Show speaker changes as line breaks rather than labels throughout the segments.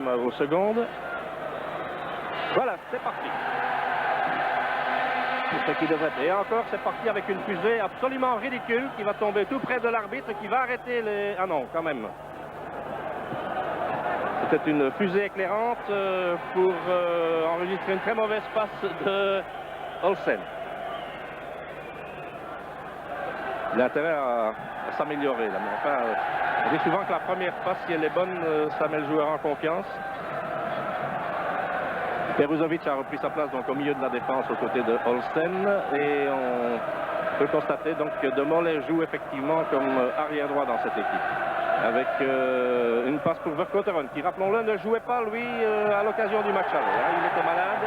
Aux secondes. Voilà, c'est parti. C'est ce qui devrait être. Et encore, c'est parti avec une fusée absolument ridicule qui va tomber tout près de l'arbitre, qui va arrêter les... Ah non, quand même. C'était une fusée éclairante pour enregistrer une très mauvaise passe de Olsen. Il a intérêt à s'améliorer là, mais enfin, on dit souvent que la première passe, si elle est bonne, ça met le joueur en confiance. Peruzovic a repris sa place donc au milieu de la défense aux côtés de Olsen et on peut constater donc que De Mol joue effectivement comme arrière droit dans cette équipe avec une passe pour Vercotteren qui, rappelons-le, ne jouait pas lui à l'occasion du match aller. Hein. Il était malade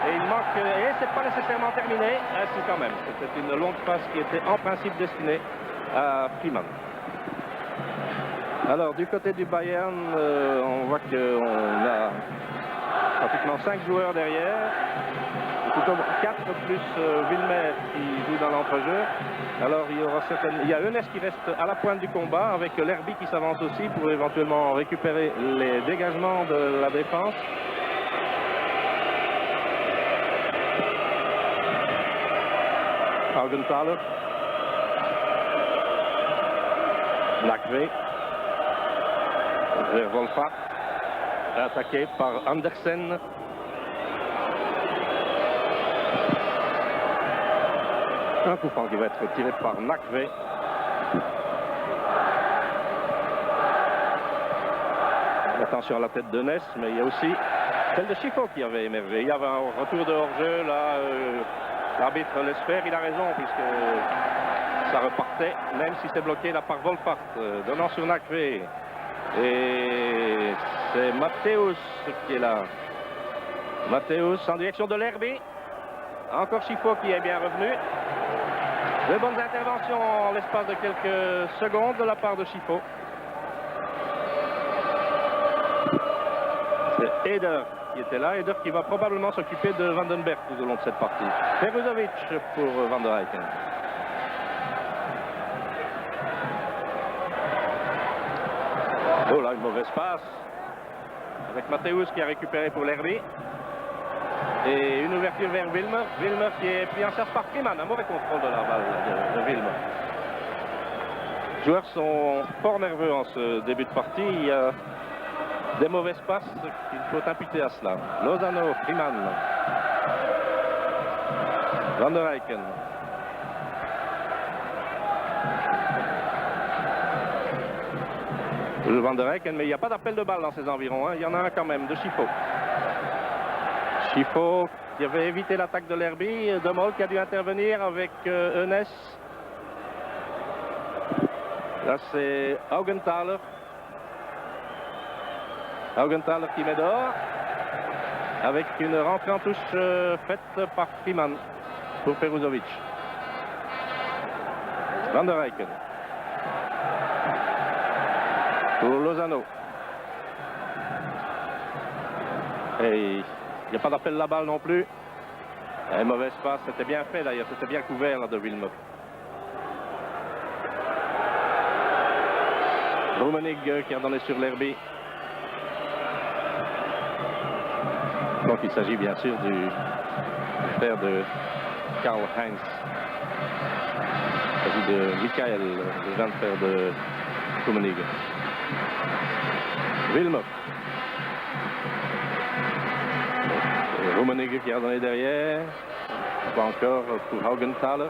et il manque, et c'est pas nécessairement terminé, ainsi quand même. C'était une longue passe qui était en principe destinée à Freeman. Alors du côté du Bayern, on voit qu'on a pratiquement 5 joueurs derrière, plutôt 4 plus Wilmer qui joue dans l'entrejeu. Alors il y a Eunès qui reste à la pointe du combat avec Lerby qui s'avance aussi pour éventuellement récupérer les dégagements de la défense. Augenthaler, Nakve vers Wolfart, attaqué par Andersen. Un coup franc qui va être tiré par Nakve. Attention à la tête de Ness, mais il y a aussi celle de Chifo qui avait émergé. Il y avait un retour de hors-jeu, là, l'arbitre laisse faire, il a raison, puisque ça repartait, même si c'est bloqué là par Wolfart, donnant sur Nakve. Et c'est Matthäus qui est là. Matthäus en direction de Lerby. Encore Chifo qui est bien revenu. De bonnes interventions en l'espace de quelques secondes de la part de Chifo. C'est Eder qui était là. Eder qui va probablement s'occuper de Vandenberg tout au long de cette partie. Peruzovic pour Van der Eycken. Oh là, une mauvaise passe. Avec Matthäus qui a récupéré pour Lerby. Et une ouverture vers Wilmer. Wilmer qui est pris en charge par Freeman. Un mauvais contrôle de la balle de Wilmer. Les joueurs sont fort nerveux en ce début de partie. Il y a des mauvaises passes qu'il faut imputer à cela. Lozano, Freeman. Van der Eycken. Van der Eycken, mais il n'y a pas d'appel de balle dans ces environs. Hein. Il y en a un quand même, de Chifo. Chifo qui avait évité l'attaque de Lerby. De Mol qui a dû intervenir avec Eunès. Là c'est Augenthaler. Augenthaler qui met dehors. Avec une rentrée en touche faite par Freeman pour Peruzovic. Van der Eycken. Pour Lozano. Et il n'y a pas d'appel de la balle non plus. Un mauvais passe, c'était bien fait d'ailleurs, c'était bien couvert là de Wilmer. Rummenigge qui a donné sur Lerby. Donc il s'agit bien sûr du frère de Karl-Heinz. Il s'agit de Michael, le jeune frère de Rummenigge. Wilmer. Rummenigge qui a donné derrière. Pas encore pour Augenthaler.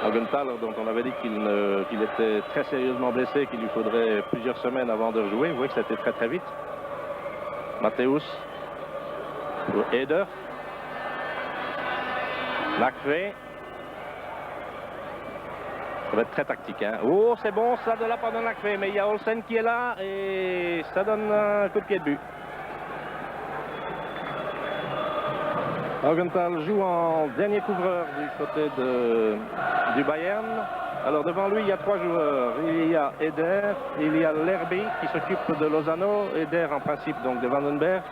Augenthaler dont on avait dit qu'il était très sérieusement blessé, qu'il lui faudrait plusieurs semaines avant de rejouer. Vous voyez que c'était très très vite. Matthäus pour Eder. Nakve. Ça va être très tactique. Hein. Oh, c'est bon ça de la part de Nakve, mais il y a Olsen qui est là et ça donne un coup de pied de but. Augenthaler joue en dernier couvreur du côté du Bayern. Alors devant lui, il y a 3 joueurs. Il y a Eder, il y a Lerby qui s'occupe de Lozano, Eder en principe donc de Vandenberg.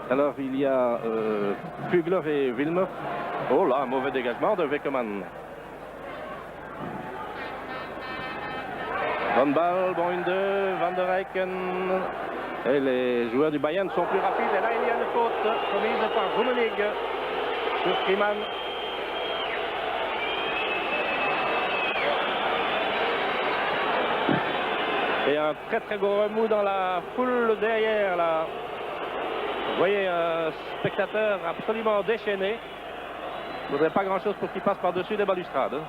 Alors il y a Kugler et Wilmer. Oh là, un mauvais dégagement de Weckermann. Van Bal, bon une 2, Van der Eycken Et les joueurs du Bayern sont plus rapides. Et là, il y a une faute commise par Rummenigge sur Freeman. Et un très très gros remous dans la foule derrière là. Vous voyez un spectateur absolument déchaîné. Il ne faudrait pas grand chose pour qu'il passe par-dessus les balustrades.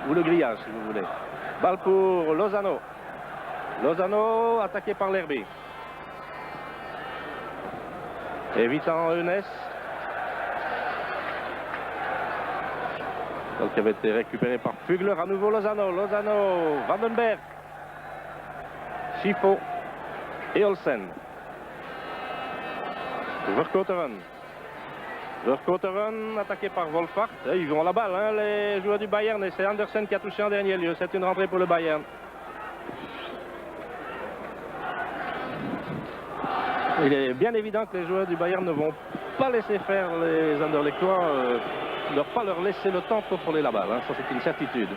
Ou le grillage si vous voulez. Balle pour Lozano. Lozano attaqué par Lerby. Évitant Eunès. Donc il avait été récupéré par Fugler. À nouveau Lozano. Lozano. Vandenberg. Schifo. Et Olsen. Verkotteren. Verkotteren attaqué par Wolfhard. Et ils ont la balle, hein, les joueurs du Bayern. Et c'est Andersen qui a touché en dernier lieu. C'est une rentrée pour le Bayern. Il est bien évident que les joueurs du Bayern ne vont pas laisser faire les Anderlechtois, ne pas leur laisser le temps pour frôler la balle. Hein. Ça, c'est une certitude.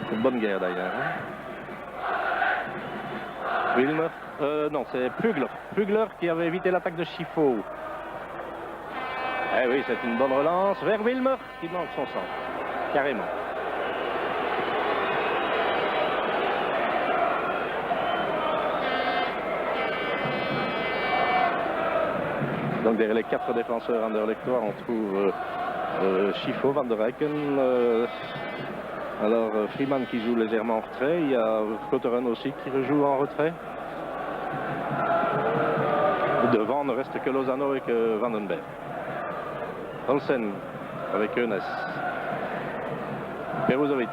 C'est une bonne guerre d'ailleurs. Hein. Wilmer, non, c'est Pugler. Pugler qui avait évité l'attaque de Schifo. Eh oui, c'est une bonne relance vers Wilmer qui manque son centre. Carrément. Donc derrière les 4 défenseurs anderlechtois, on trouve Schifo, Van der Eycken, alors Freeman qui joue légèrement en retrait, il y a Verkotteren aussi qui rejoue en retrait. Devant ne reste que Lozano et que Vandenberg. Olsen avec Eunès. Peruzovic.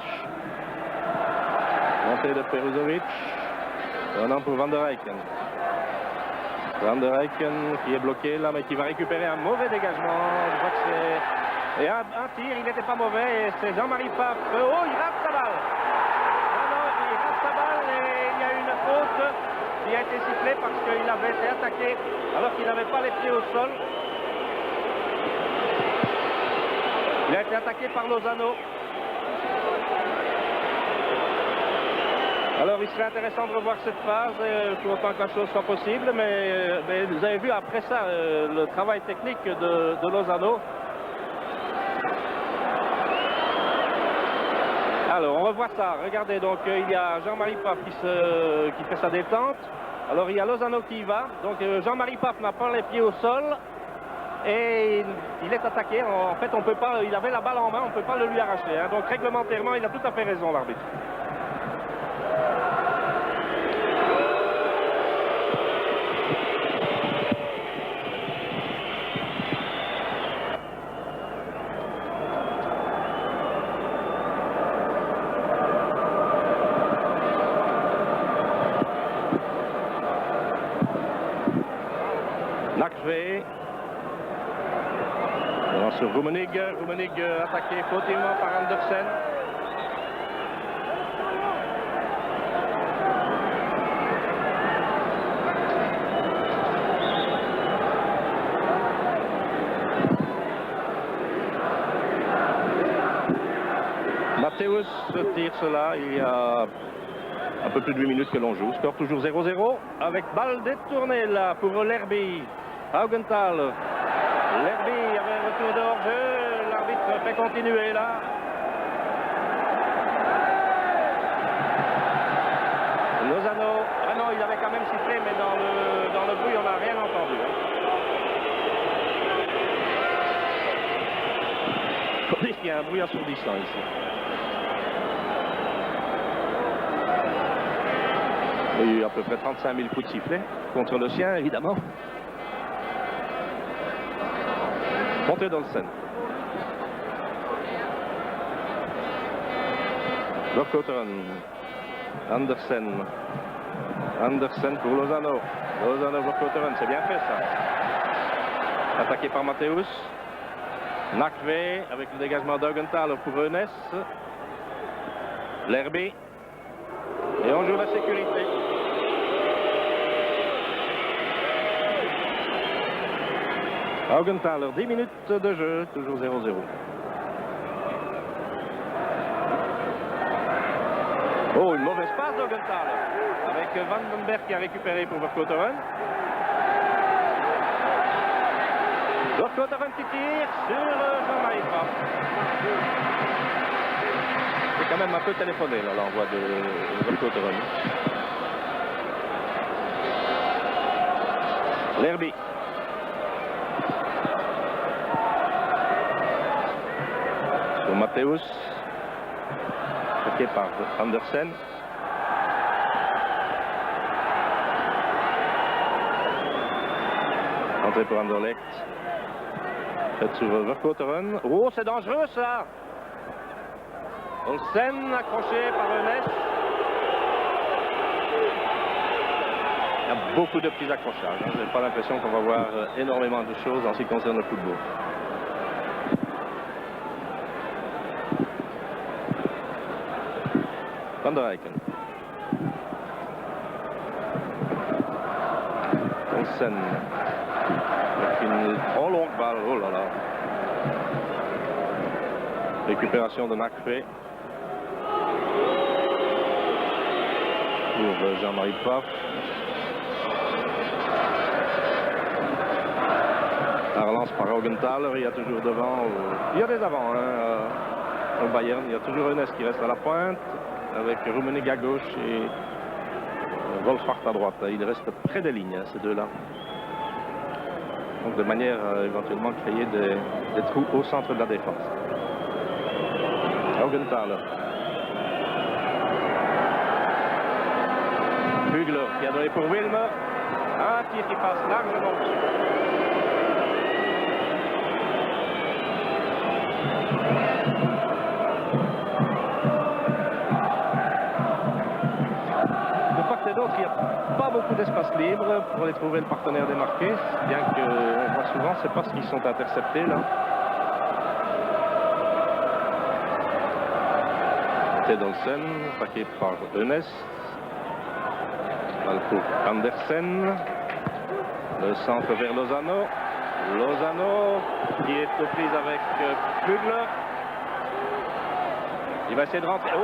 Montée de Peruzovic. Donnant pour Van der Eycken. Van der Eycken qui est bloqué là, mais qui va récupérer un mauvais dégagement. Je crois que c'est... Et un tir, il n'était pas mauvais. Et c'est Jean-Marie Pfaff. Oh, il rate sa balle. Non, il rate sa balle et il y a une faute qui a été sifflée parce qu'il avait été attaqué alors qu'il n'avait pas les pieds au sol. Il a été attaqué par Lozano. Alors il serait intéressant de revoir cette phase pour autant que la chose soit possible, mais vous avez vu après ça le travail technique de Lozano. Alors on revoit ça, regardez, donc il y a Jean-Marie Pfaff qui fait sa détente. Alors il y a Lozano qui y va, donc Jean-Marie Pfaff n'a pas les pieds au sol et il est attaqué. En fait on peut pas, il avait la balle en main, on ne peut pas le lui arracher. Hein. Donc réglementairement il a tout à fait raison l'arbitre. Nakve. Sur Rummenigge. Rummenigge attaqué fautivement par Andersen. Matthäus tire cela. Il y a un peu plus de 8 minutes que l'on joue. Score toujours 0-0 avec balle détournée là pour Lerby. Haugenthal. Lerby avait un retour de hors-jeu. L'arbitre fait continuer là. Lozano. Ah non, il avait quand même sifflé, mais dans le bruit, on n'a rien entendu. On dit qu'il y a un bruit assourdissant ici. Il y a eu à peu près 35 000 coups de sifflet contre le sien, évidemment. Montée d'Olsen. Verkotteren. Andersen. Andersen pour Lozano. Lozano, Verkotteren, c'est bien fait ça. Attaqué par Matthäus. Nakve avec le dégagement d'Haugenthal pour Eunès. Lerby. Et on joue la sécurité. Haugenthal, 10 minutes de jeu, toujours 0-0. Oh, une mauvaise passe d'Augenthaler. Avec Vandenberg qui a récupéré pour Vercouteren. Vercouteren qui tire sur Jean-Marie Pfaff. C'est quand même un peu téléphoné là, l'envoi de Vercouteren. Lerby. Sur Matthäus. Attaqué par Andersen. Entrée pour Anderlecht. Faite sur Vercouteren. Oh, c'est dangereux ça! Olsen accroché par Eunès. Il y a beaucoup de petits accrochages. Je n'ai pas l'impression qu'on va voir énormément de choses en ce qui concerne le football. Van der Eycken. Olsen. Avec une trop longue balle. Oh là là. Récupération de Nakfe. Pour Jean-Marie Pfaff. La relance par Augenthaler. Il y a toujours devant. Il y a des avants au Bayern. Il y a toujours Eunès qui reste à la pointe. Avec Rummenigge à gauche et Wolfhard à droite. Il reste près des lignes, ces deux-là. Donc de manière à éventuellement créer des trous au centre de la défense. Augenthaler. Hugler qui a donné pour Wilmer. Un tir qui passe largement dessus. Il n'y a pas beaucoup d'espace libre pour aller trouver le partenaire démarqué, bien qu'on voit souvent, c'est parce qu'ils sont interceptés là. Ted Olsen, attaqué par Eunès. Balle pour Andersen. Le centre vers Lozano. Lozano qui est aux prises avec Hugler. Il va essayer de rentrer. Oh!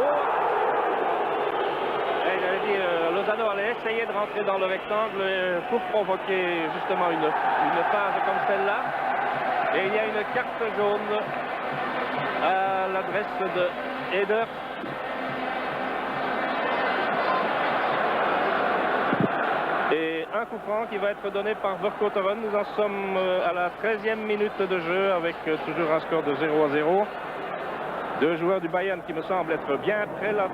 Lozano allait essayer de rentrer dans le rectangle pour provoquer justement une phase comme celle-là. Et il y a une carte jaune à l'adresse de Eder. Et un coup franc qui va être donné par Vercouteren. Nous en sommes à la 13e minute de jeu avec toujours un score de 0-0. Deux joueurs du Bayern qui me semblent être bien près là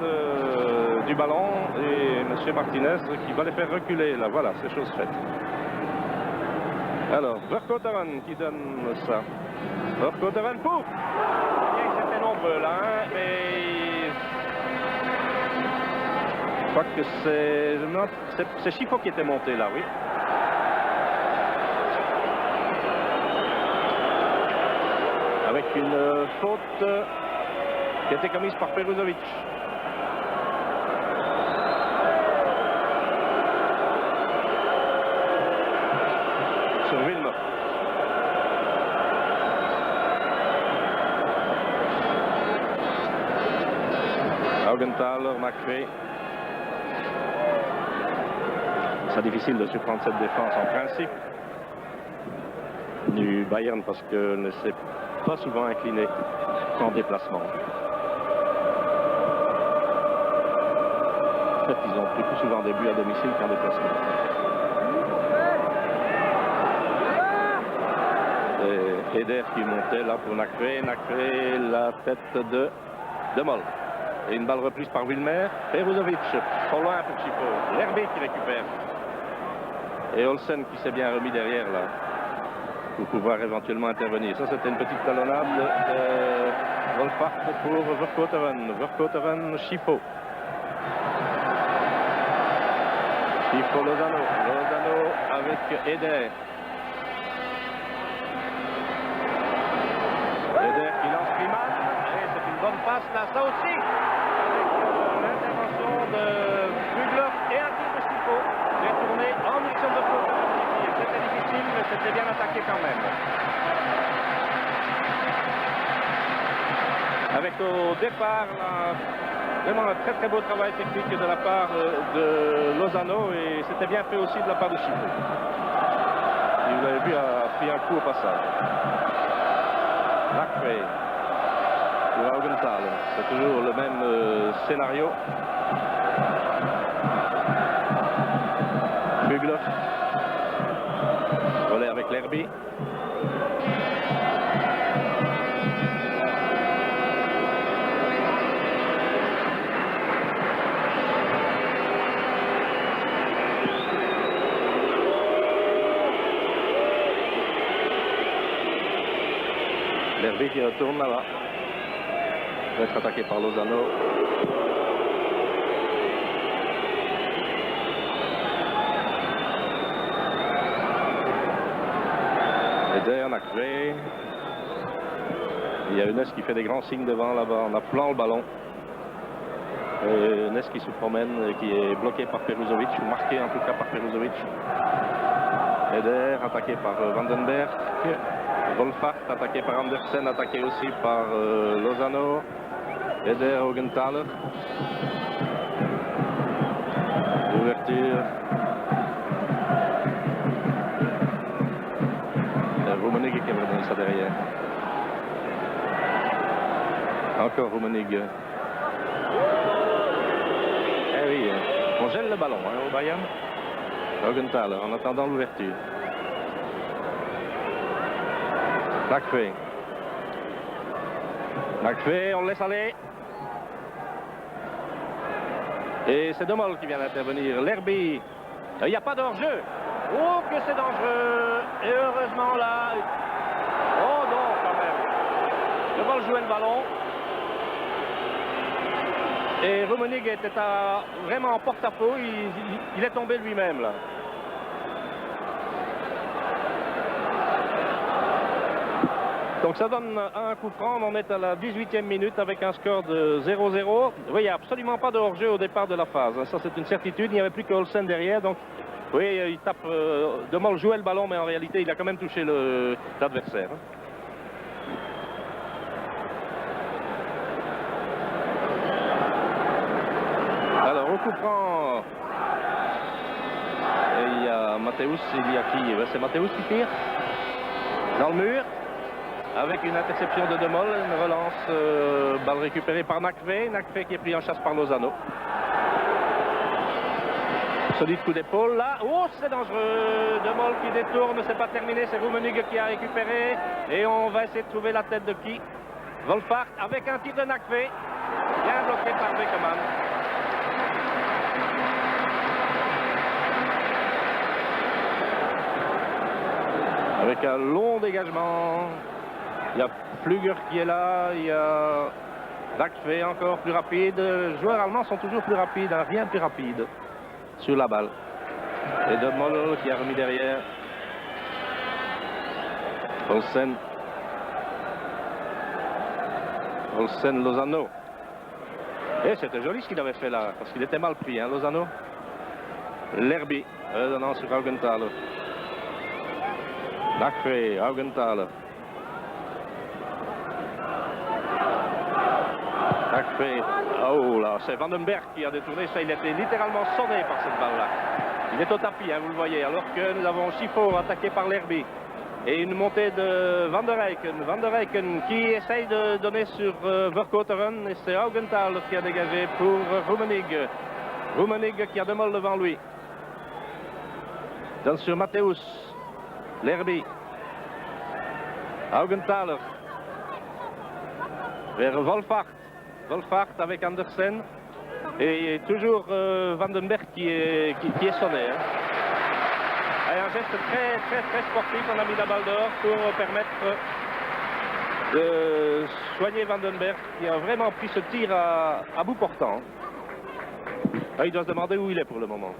du ballon et M. Martinez qui va les faire reculer là. Voilà, c'est chose faite. Alors, Vercouteren qui donne ça. Vercouteren, pouf! C'était nombreux là, hein, mais je crois que c'est Chifo qui était monté là, oui. Avec une faute qui a été commise par Peruzovic. Sur Wilmer. Augenthaler, Nakfe. C'est difficile de surprendre cette défense en principe du Bayern parce qu'elle ne s'est pas souvent inclinée en déplacement. En fait, ils ont pris plus souvent des buts à domicile qu'en déplacement. Et Eder qui montait là pour Nakfe. Nakfe, la tête de Moll. Et une balle reprise par Wilmer. Peruzovic, trop loin pour Chifo. Lerby qui récupère. Et Olsen qui s'est bien remis derrière là. Pour pouvoir éventuellement intervenir. Ça, c'était une petite talonnade de Wolfhard pour Vercouteren. Vercouteren, Chifo. Chifo, Lozano. Lozano avec Eder. Eder qui lance Kliman. Et c'est une bonne passe là, ça aussi. Avec l'intervention de Hugler et un tir de Chifo. Détourné en direction de Vercouteren. C'était difficile, mais c'était bien attaqué quand même. Avec au départ Vraiment un très beau travail technique de la part de Lozano et c'était bien fait aussi de la part de Chipot. Et vous l'avez vu, a pris un coup au passage. McRae pour Augenthaler. C'est toujours le même scénario. Bugler. Relais avec Lerby. Lerby qui retourne là-bas. Va être attaqué par Lozano. Eder, McRae. Il y a Ness qui fait des grands signes devant là-bas en appelant le ballon. Ness qui se promène, qui est bloqué par Peruzovic, ou marqué en tout cas par Peruzovic. Eder attaqué par Vandenberg. Wolfart attaqué par Andersen, attaqué aussi par Lozano. Eder, Augenthaler. Ouverture. Rummenigge qui va donner ça derrière. Encore Rummenigge. Eh oui, on gèle le ballon au Bayern. Augenthaler en attendant l'ouverture. McRae. McRae, on le laisse aller. Et c'est Demol qui vient d'intervenir. Lerby. Il n'y a pas de hors-jeu. Oh, que c'est dangereux. Et heureusement là. Oh non, quand même. Demol jouait le ballon. Et Rummenigge était vraiment en porte-à-faux. Il est tombé lui-même là. Donc ça donne un coup franc, on en est à la 18e minute avec un score de 0-0. Oui, il n'y a absolument pas de hors-jeu au départ de la phase, ça c'est une certitude, il n'y avait plus que Olsen derrière, donc oui, il tape, Demol jouait le ballon, mais en réalité il a quand même touché l'adversaire. Alors au coup franc, il y a Matthäus, il y a qui? C'est Matthäus qui tire dans le mur. Avec une interception de Demol, une relance, balle récupérée par McRae. McRae qui est pris en chasse par Lozano. Solide coup d'épaule là. Oh, c'est dangereux. Demol qui détourne, c'est pas terminé. C'est Rummenigge qui a récupéré. Et on va essayer de trouver la tête de qui? Wolfart avec un tir de McRae. Bien bloqué par Beckerman. Avec un long dégagement. Il y a Pflüger qui est là, il y a McRae encore plus rapide. Les joueurs allemands sont toujours plus rapides, hein, rien plus rapide sur la balle. Et Demol qui a remis derrière. Olsen. Olsen, Lozano. Et c'était joli ce qu'il avait fait là, parce qu'il était mal pris, hein, Lozano. Lerby, non, sur Augenthaler. McRae, Augenthaler. McRae. Oh là, c'est Vandenberg qui a détourné ça. Il était littéralement sonné par cette balle-là. Il est au tapis, hein, vous le voyez. Alors que nous avons Chipot attaqué par Lerby. Et une montée de Van der Eycken. Van der Eycken qui essaye de donner sur Vercouteren. Et c'est Augenthaler qui a dégagé pour Rummenigge. Rummenigge qui a Demol devant lui. Donne sur Matthäus. Lerby. Augenthaler. Vers Wolfart. Wolfart avec Andersen. Et toujours Vandenberg qui est sonné. Hein. Et un geste très sportif. On a mis la balle dehors pour permettre de soigner Vandenberg qui a vraiment pris ce tir à bout portant. Ah, il doit se demander où il est pour le moment.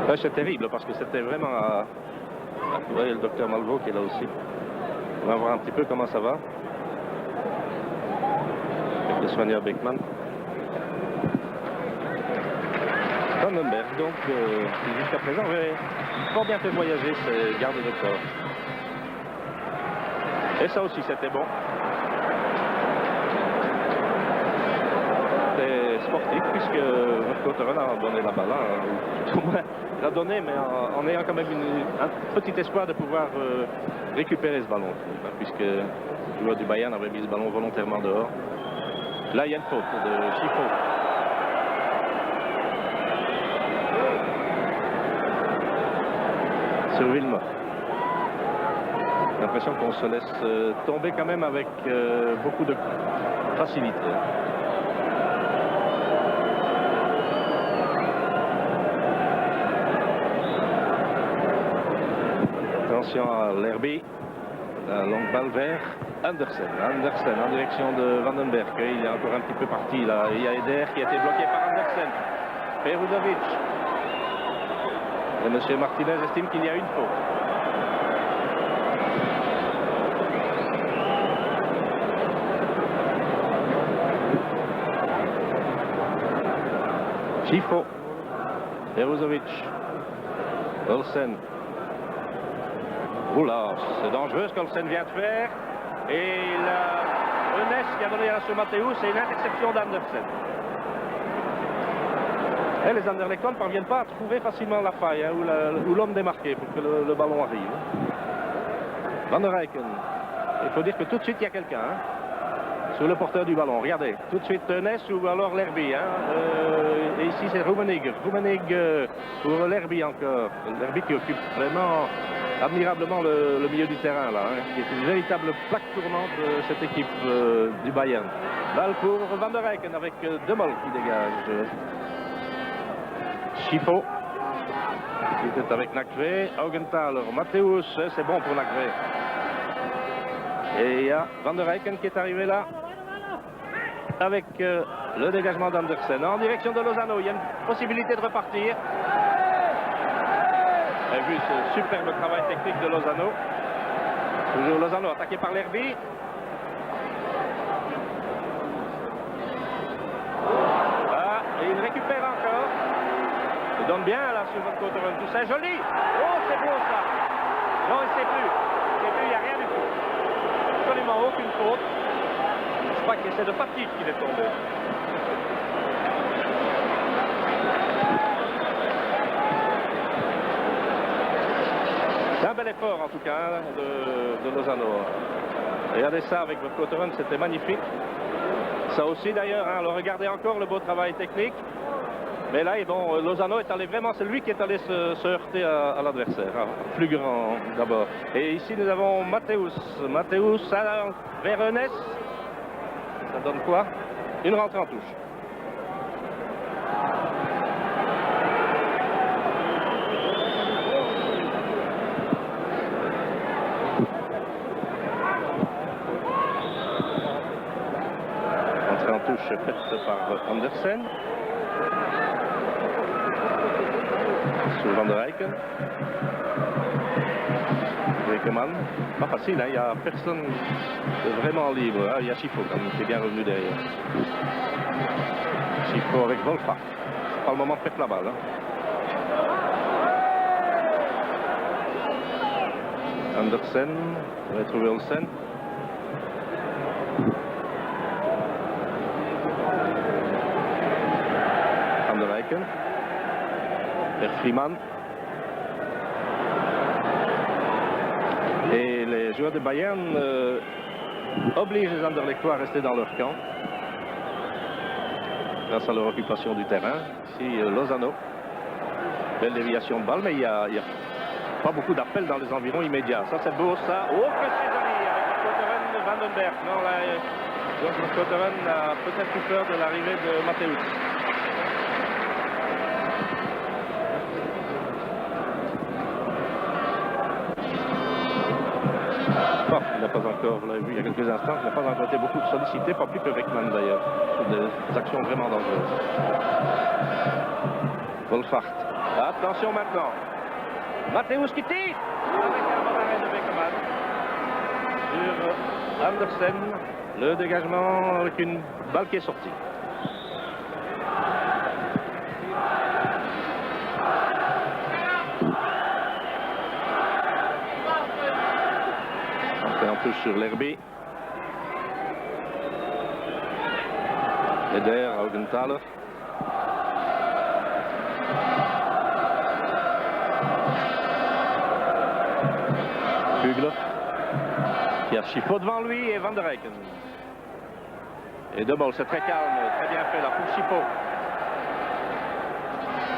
Ouais, c'est terrible parce que c'était vraiment... Vous voyez le docteur Malvo qui est là aussi. On va voir un petit peu comment ça va. Avec le soigneur Beckman. Vandenberg, donc qui jusqu'à présent avait fort bien fait voyager ses gardes de corps. Et ça aussi c'était bon. C'était sportif puisque Cotteren a donné la balle, hein, tout au moins l'a donné, mais en ayant quand même un petit espoir de pouvoir récupérer ce ballon, puisque le joueur du Bayern avait mis ce ballon volontairement dehors. Là il y a une faute de Chifo. Sur Wilma. J'ai l'impression qu'on se laisse tomber quand même avec beaucoup de facilité. Attention à Lerby. La longue balle vers Andersen. Andersen en direction de Vandenberg. Il est encore un petit peu parti là. Il y a Eder qui a été bloqué par Andersen. Peruzovic. Et M. Martinez estime qu'il y a une faute. Chifo. Peruzovic. Olsen. Oula, c'est dangereux ce qu'Olsen vient de faire. Et la Eunès qui a donné à M. Mathéus, c'est une interception d'Andersen. Et les Anderlechtons ne parviennent pas à trouver facilement la faille, hein, ou l'homme démarqué pour que le ballon arrive. Van der Eycken. Il faut dire que tout de suite il y a quelqu'un sur le porteur du ballon. Regardez, tout de suite Eunès ou alors Lerby. Et ici c'est Rummenigge. Rummenigge pour Lerby encore. Lerby qui occupe vraiment admirablement le milieu du terrain là, qui est une véritable plaque tournante de cette équipe du Bayern. Balle pour Van der Eycken avec De Mol qui dégage. Chifo qui était avec Nakve, Augenthaler, Mathéus, c'est bon pour Nakve. Et il y a Van der Eycken qui est arrivé là avec le dégagement d'Andersen en direction de Lozano. Il y a une possibilité de repartir. Vous avez vu ce superbe travail technique de Lozano. Toujours Lozano attaqué par Lerby. Ah, et il récupère encore. Il donne bien là sur votre côté. Tout ça est joli. Oh, c'est beau ça. Non, il ne sait plus. Il n'y a rien du tout. Absolument aucune faute. Je crois que c'est de fatigue qu'il est tombé. C'est un bel effort en tout cas de Lozano. Regardez ça avec votre Cotteren, c'était magnifique. Ça aussi d'ailleurs, regardez encore le beau travail technique. Mais là, bon, Lozano est allé vraiment, c'est lui qui est allé se heurter à l'adversaire. Plus grand d'abord. Et ici nous avons Mathéus. Mathéus vers Eunès. Ça donne quoi? Une rentrée en touche. Entrée en touche faite par Andersen. Sur Van der Eycken. Wekeman. Pas facile, il n'y a personne vraiment libre. Il y a Chifo quand même qui est bien revenu derrière. Chifo avec Wolfach. C'est pas le moment de perdre la balle. Andersen, on va trouver Olsen. Van der Eycken. Vers Freeman. Et les joueurs de Bayern obligent les Anderlechtois à rester dans leur camp grâce à leur occupation du terrain. Ici Lozano. Belle déviation de balle, mais il n'y a pas beaucoup d'appels dans les environs immédiats. Ça c'est beau ça. Oh que c'est joli avec Cotteren de Vandenberg. Non là, donc Cotteren a peut-être eu peur de l'arrivée de Mathéus. Il n'a pas encore, vous l'avez vu il y a quelques instants, il n'a pas encore été beaucoup sollicité, pas plus que Wekeman d'ailleurs, sur des actions vraiment dangereuses. Wolfach. Attention maintenant. Mathéus qui tire avec un bon arrêt de Wekeman. Sur Andersen, le dégagement avec une balle qui est sortie. touche sur l'Herbie. Eder, Augenthaler. Hugler. Qui a Schifo devant lui et Van der Eycken. Et de ball, c'est très calme, très bien fait là pour Schifo.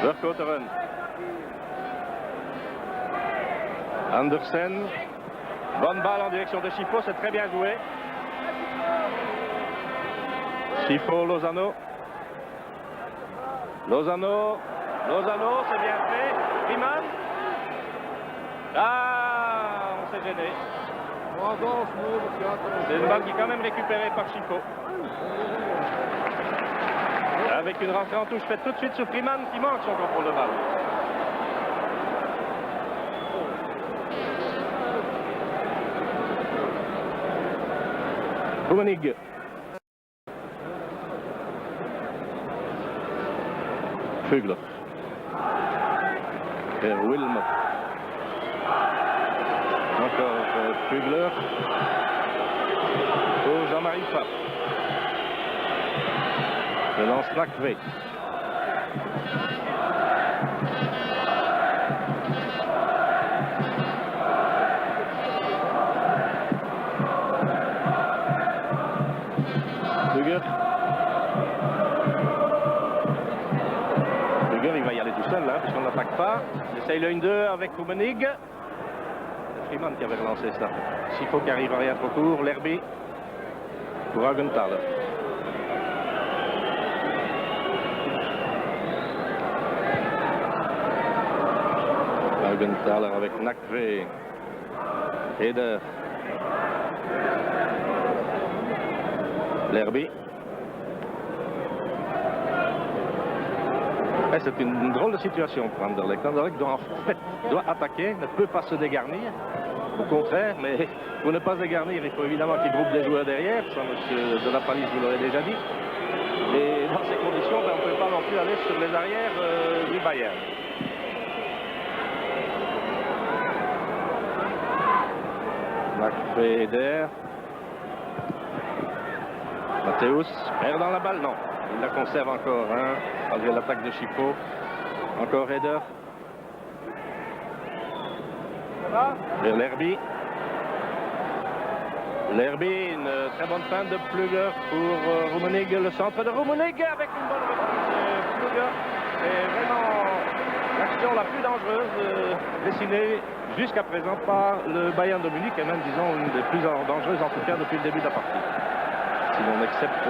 Verkotteren. Andersen. Bonne balle en direction de Schifo, c'est très bien joué. Schifo, Lozano. Lozano, c'est bien fait. Riemann. Ah, on s'est gêné. C'est une balle qui est quand même récupérée par Schifo. Avec une rentrée en touche faite tout de suite sur Riemann qui manque son contrôle de balle. Rummenigge. Hugler. Et Wilmer. Encore Hugler. Pour Jean-Marie Pfaff. Le lance Nakve. Hugger. Il va y aller tout seul là, puisqu'on n'attaque pas. Il essaye le 1-2 avec Rummenigge. C'est Riemann qui avait relancé ça. Schifo qui arrive à rien trop court. L'Herbie pour Augenthaler. Augenthaler avec Nakve. Eder. L'Herbie. C'est une drôle de situation pour Anderlecht. Anderlecht doit attaquer, ne peut pas se dégarnir. Au contraire, mais pour ne pas se dégarnir, il faut évidemment qu'il groupe des joueurs derrière. Ça, monsieur de la Palisse vous l'aurait déjà dit. Et dans ces conditions, on ne peut pas non plus aller sur les arrières du Bayern. Nakve, Eder. Matthäus perd dans la balle, non. Il la conserve encore, hein, malgré l'attaque de Schifo. Encore Eder. Vers l'Herbie. L'Herbie, une très bonne fin de Pflüger pour Rummenigge. Le centre de Rummenigge avec une bonne reprise de Pflüger. C'est vraiment l'action la plus dangereuse dessinée jusqu'à présent par le Bayern de Munich et même, disons, une des plus dangereuses en tout cas depuis le début de la partie. Si l'on accepte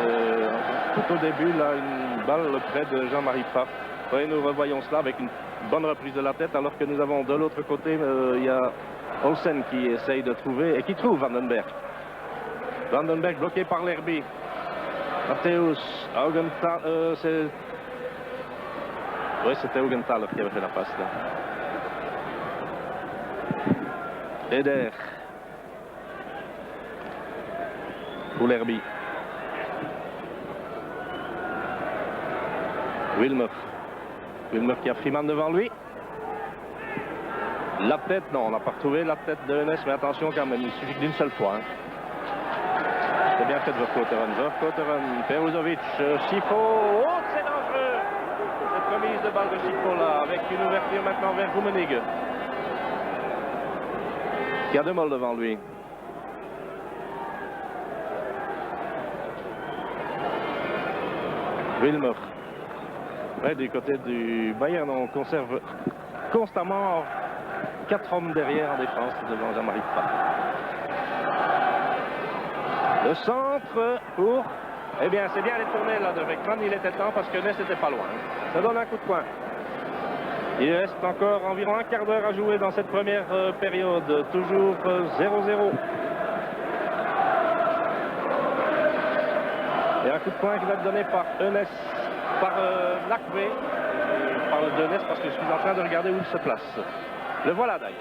tout au début là une balle près de Jean-Marie Pfaff. Oui, nous revoyons cela avec une bonne reprise de la tête alors que nous avons de l'autre côté il y a Olsen qui essaye de trouver et qui trouve Vandenberg. Vandenberg bloqué par l'Herbie. Matthäus, Augenthaler, oui, c'était Augenthaler qui avait fait la passe là. Eder pour l'Herbie. Wilmer. Wilmer qui a Riemann devant lui. La tête, non, on n'a pas retrouvé la tête de Enes, mais attention quand même, il suffit d'une seule fois. Hein. C'est bien fait de Verkotteren. Verkotteren, Peruzovic, Schifo. Oh, c'est dangereux! Cette remise de balle de Schifo là, avec une ouverture maintenant vers Rummenigge. Qui a De Mol devant lui. Wilmer. Ouais, du côté du Bayern, on conserve constamment 4 hommes derrière en défense devant Jean-Marie Pfaff. Le centre pour... Eh bien, c'est bien les tournées là de Beckman. Il était temps parce que Ness n'était pas loin. Ça donne un coup de poing. Il reste encore environ un quart d'heure à jouer dans cette première période. Toujours 0-0. Et un coup de poing qui va être donné par Enes, par Nakve. Je parle de Enes parce que je suis en train de regarder où il se place. Le voilà d'ailleurs.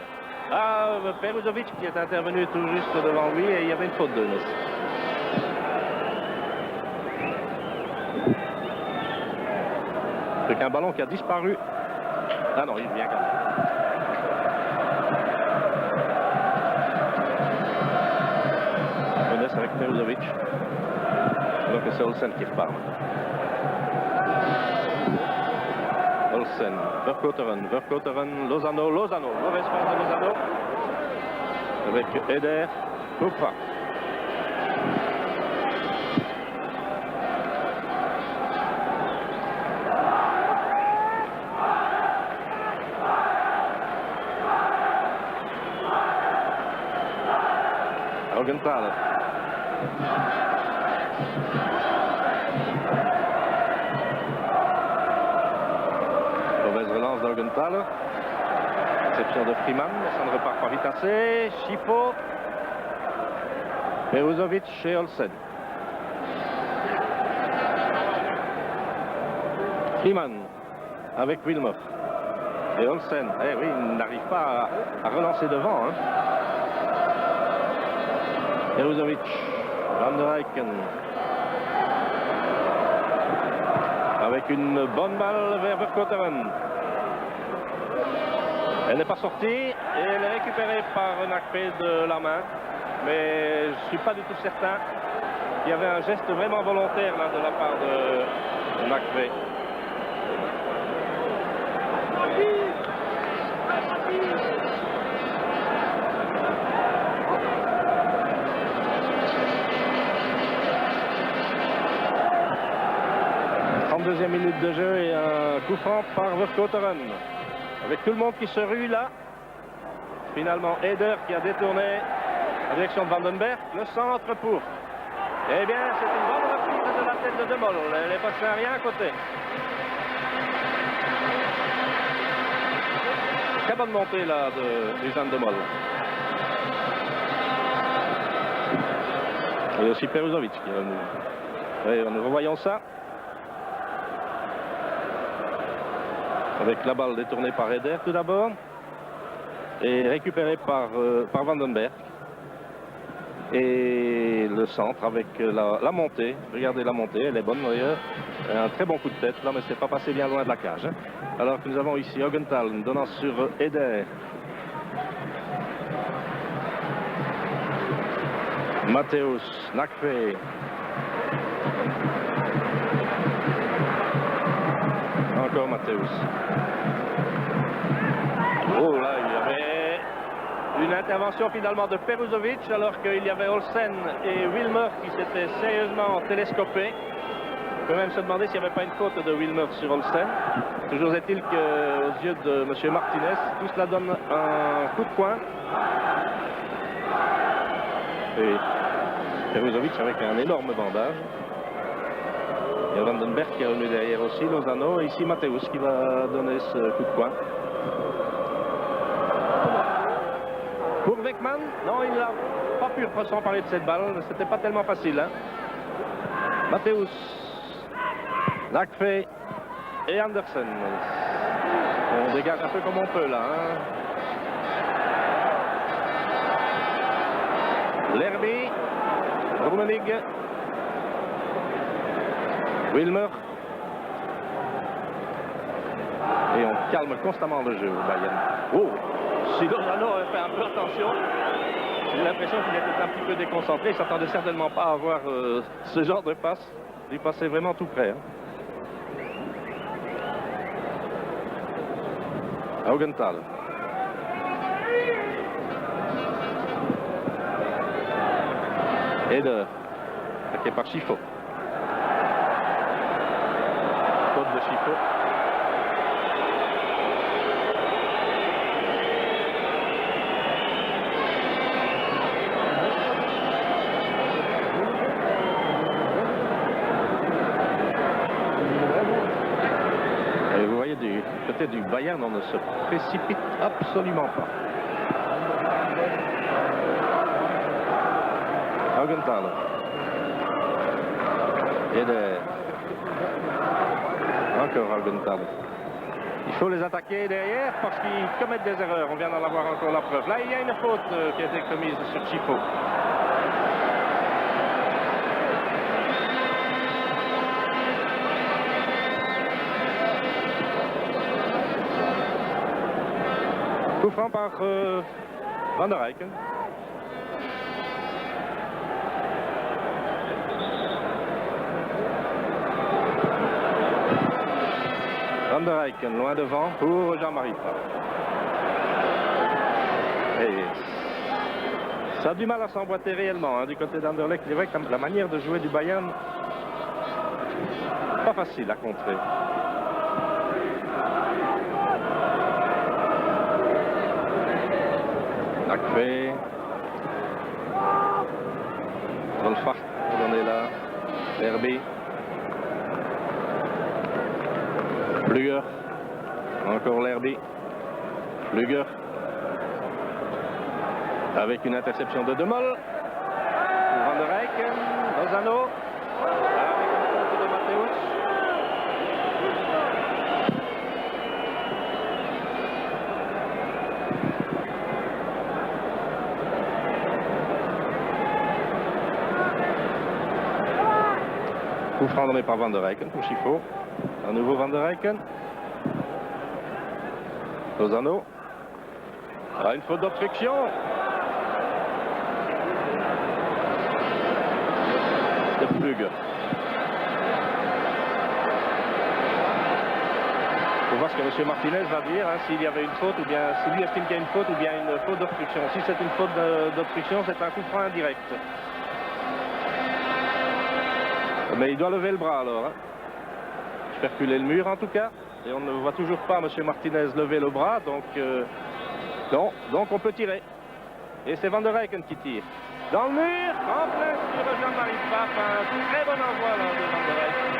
Ah, Peruzovic qui est intervenu tout juste devant lui et il y avait une faute de Enes. C'est qu'un ballon qui a disparu. Ah non, il vient quand même. avec Peruzovic. Alors que c'est Olsen qui repart. Olsen, Verkoteren, Lozano, mauvaise passe de Lozano. Avec Eder, Koufra. Augenthaler. Mauvaise relance d'Augenthaler. Exception de Freeman, mais ça ne repart pas vite assez. Schifo. Peruzovic et Olsen. Freeman avec Wilmer. Et Olsen. Eh oui, il n'arrive pas à relancer devant. Hein. Peruzovic, Van der Eycken, avec une bonne balle vers Verkoteren. Elle n'est pas sortie et elle est récupérée par Nakfe de la main. Mais je ne suis pas du tout certain qu'il y avait un geste vraiment volontaire là, de la part de Nakfe. Deuxième minute de jeu et un coup franc par Verkoteren. Avec tout le monde qui se rue là. Finalement, Eder qui a détourné en direction de Vandenberg. Le centre pour. Eh bien, c'est une bonne reprise de la tête de De Mol. Elle est passée à rien à côté. Très bonne montée là du Jean De Mol. Et aussi Peruzovic qui est revenu. Et nous revoyons ça. Avec la balle détournée par Eder tout d'abord et récupérée par Vandenberg. Et le centre avec la montée. Regardez la montée, elle est bonne d'ailleurs. Un très bon coup de tête là, mais c'est pas passé bien loin de la cage. Hein. Alors que nous avons ici Augenthaler donnant sur Eder. Matthäus, Nakfe. Encore Matthäus. Oh là, il y avait une intervention finalement de Peruzovic alors qu'il y avait Olsen et Wilmer qui s'étaient sérieusement télescopés. On peut même se demander s'il n'y avait pas une faute de Wilmer sur Olsen. Toujours est-il qu'aux yeux de M. Martinez, tout cela donne un coup de poing. Et Peruzovic avec un énorme bandage. Il y a Vandenberg qui est revenu derrière aussi, Lozano, et ici Matthäus qui va donner ce coup de poing. Pour Beckman, non, il n'a pas pu s'emparer de cette balle, c'était pas tellement facile. Hein. Matthäus, Nakfe et Andersen. On dégage un peu comme on peut là. Hein. Lerby, Rummenigge. Wilmer. Et on calme constamment le jeu, Bayern. Oh, si Lozano avait fait un peu attention, j'ai l'impression qu'il était un petit peu déconcentré. Il ne s'attendait certainement pas à avoir ce genre de passe. Il passait vraiment tout près. Hein. Augenthaler. Eder, attaqué par Schifo. De Schifo. Et vous voyez du côté du Bayern, on ne se précipite absolument pas. Augenthaler. Eder. Encore Augenthaler. Il faut les attaquer derrière parce qu'ils commettent des erreurs. On vient d'en avoir encore la preuve. Là, il y a une faute qui a été commise sur Schifo. Coup franc par Van der Eycken. Van der Eycken, loin devant pour Jean-Marie Pfaff. Et ça a du mal à s'emboîter réellement du côté d'Anderlecht. Il est vrai que la manière de jouer du Bayern, pas facile à contrer. Lacfé. Wolfart, on est là. Lerby. Flüger. Encore Lerby. Flüger. Avec une interception de Demol. Van der Eycken. Lozano. Avec une faute de Matthäus. Coup franc donné par Van der Eycken pour Schifo. À nouveau Van der Eycken. Lozano. Ah, une faute d'obstruction. De Flüger. Il faut voir ce que M. Martinez va dire, s'il y avait une faute, ou bien s'il lui estime qu'il y a une faute, ou bien une faute d'obstruction. Si c'est une faute d'obstruction, c'est un coup franc indirect. Mais il doit lever le bras alors. Perculer le mur en tout cas. Et on ne voit toujours pas M. Martinez lever le bras. Donc, non, donc on peut tirer. Et c'est Van der Eycken qui tire. Dans le mur, en plein sur Jean-Marie Pfaff. Un très bon envoi là, de Van der Eycken.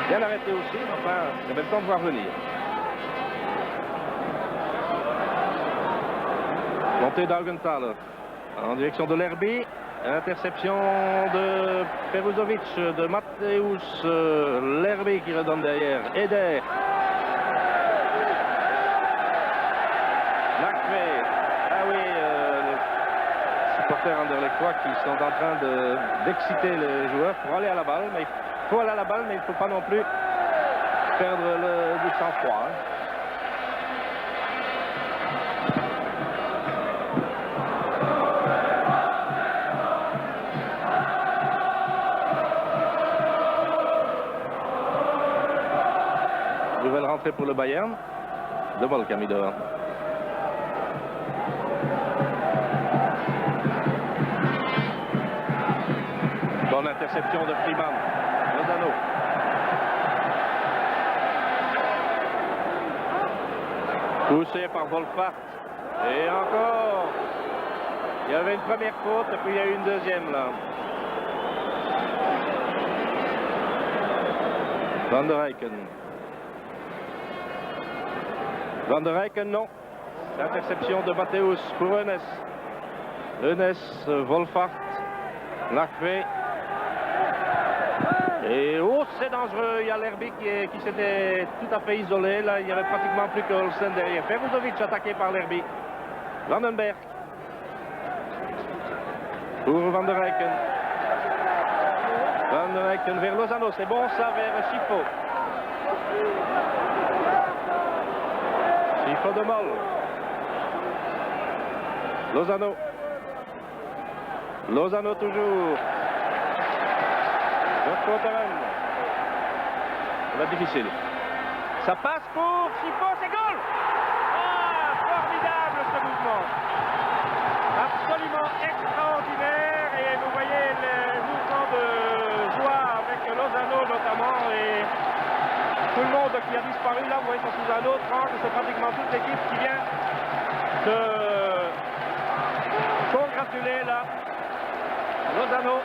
Bien arrêté aussi, enfin, il avait le temps de voir venir. Montée d'Augenthaler en direction de Lerby. Interception de Peruzovic, de Matthäus, Lerby qui redonne derrière, Eder. Lacfé. Ah oui, les supporters anderlechtois qui sont en train d'exciter les joueurs pour aller à la balle. Mais il faut aller à la balle, mais il ne faut pas non plus perdre du sang-froid. Nouvelle rentrée pour le Bayern. De Vol qui a mis devant. Bonne interception de Freeman. Lozano. Poussé par Wolfart. Et encore. Il y avait une première faute et puis il y a eu une deuxième là. Van der Eycken. Van der Eycken, non. Interception de Matthäus pour Enes. Enes, Wolfart, Lacfé. Et oh, c'est dangereux. Il y a Lerby qui s'était tout à fait isolé. Là, il n'y avait pratiquement plus que Olsen derrière. Peruzovic attaqué par Lerby. Vandenberg. Pour Van der Eycken. Van der Eycken vers Lozano. C'est bon ça vers Schifo. Schifo de Mol. Lozano. Lozano toujours. Verkouteren. Ça va être difficile. Ça passe pour Schifo, c'est goal. Ah, formidable ce mouvement. Absolument extraordinaire. Et vous voyez les mouvements de joie avec Lozano notamment. Et tout le monde qui a disparu là, vous voyez, sont sous un autre angle. C'est pratiquement toute l'équipe qui vient de congratuler là. Lozano.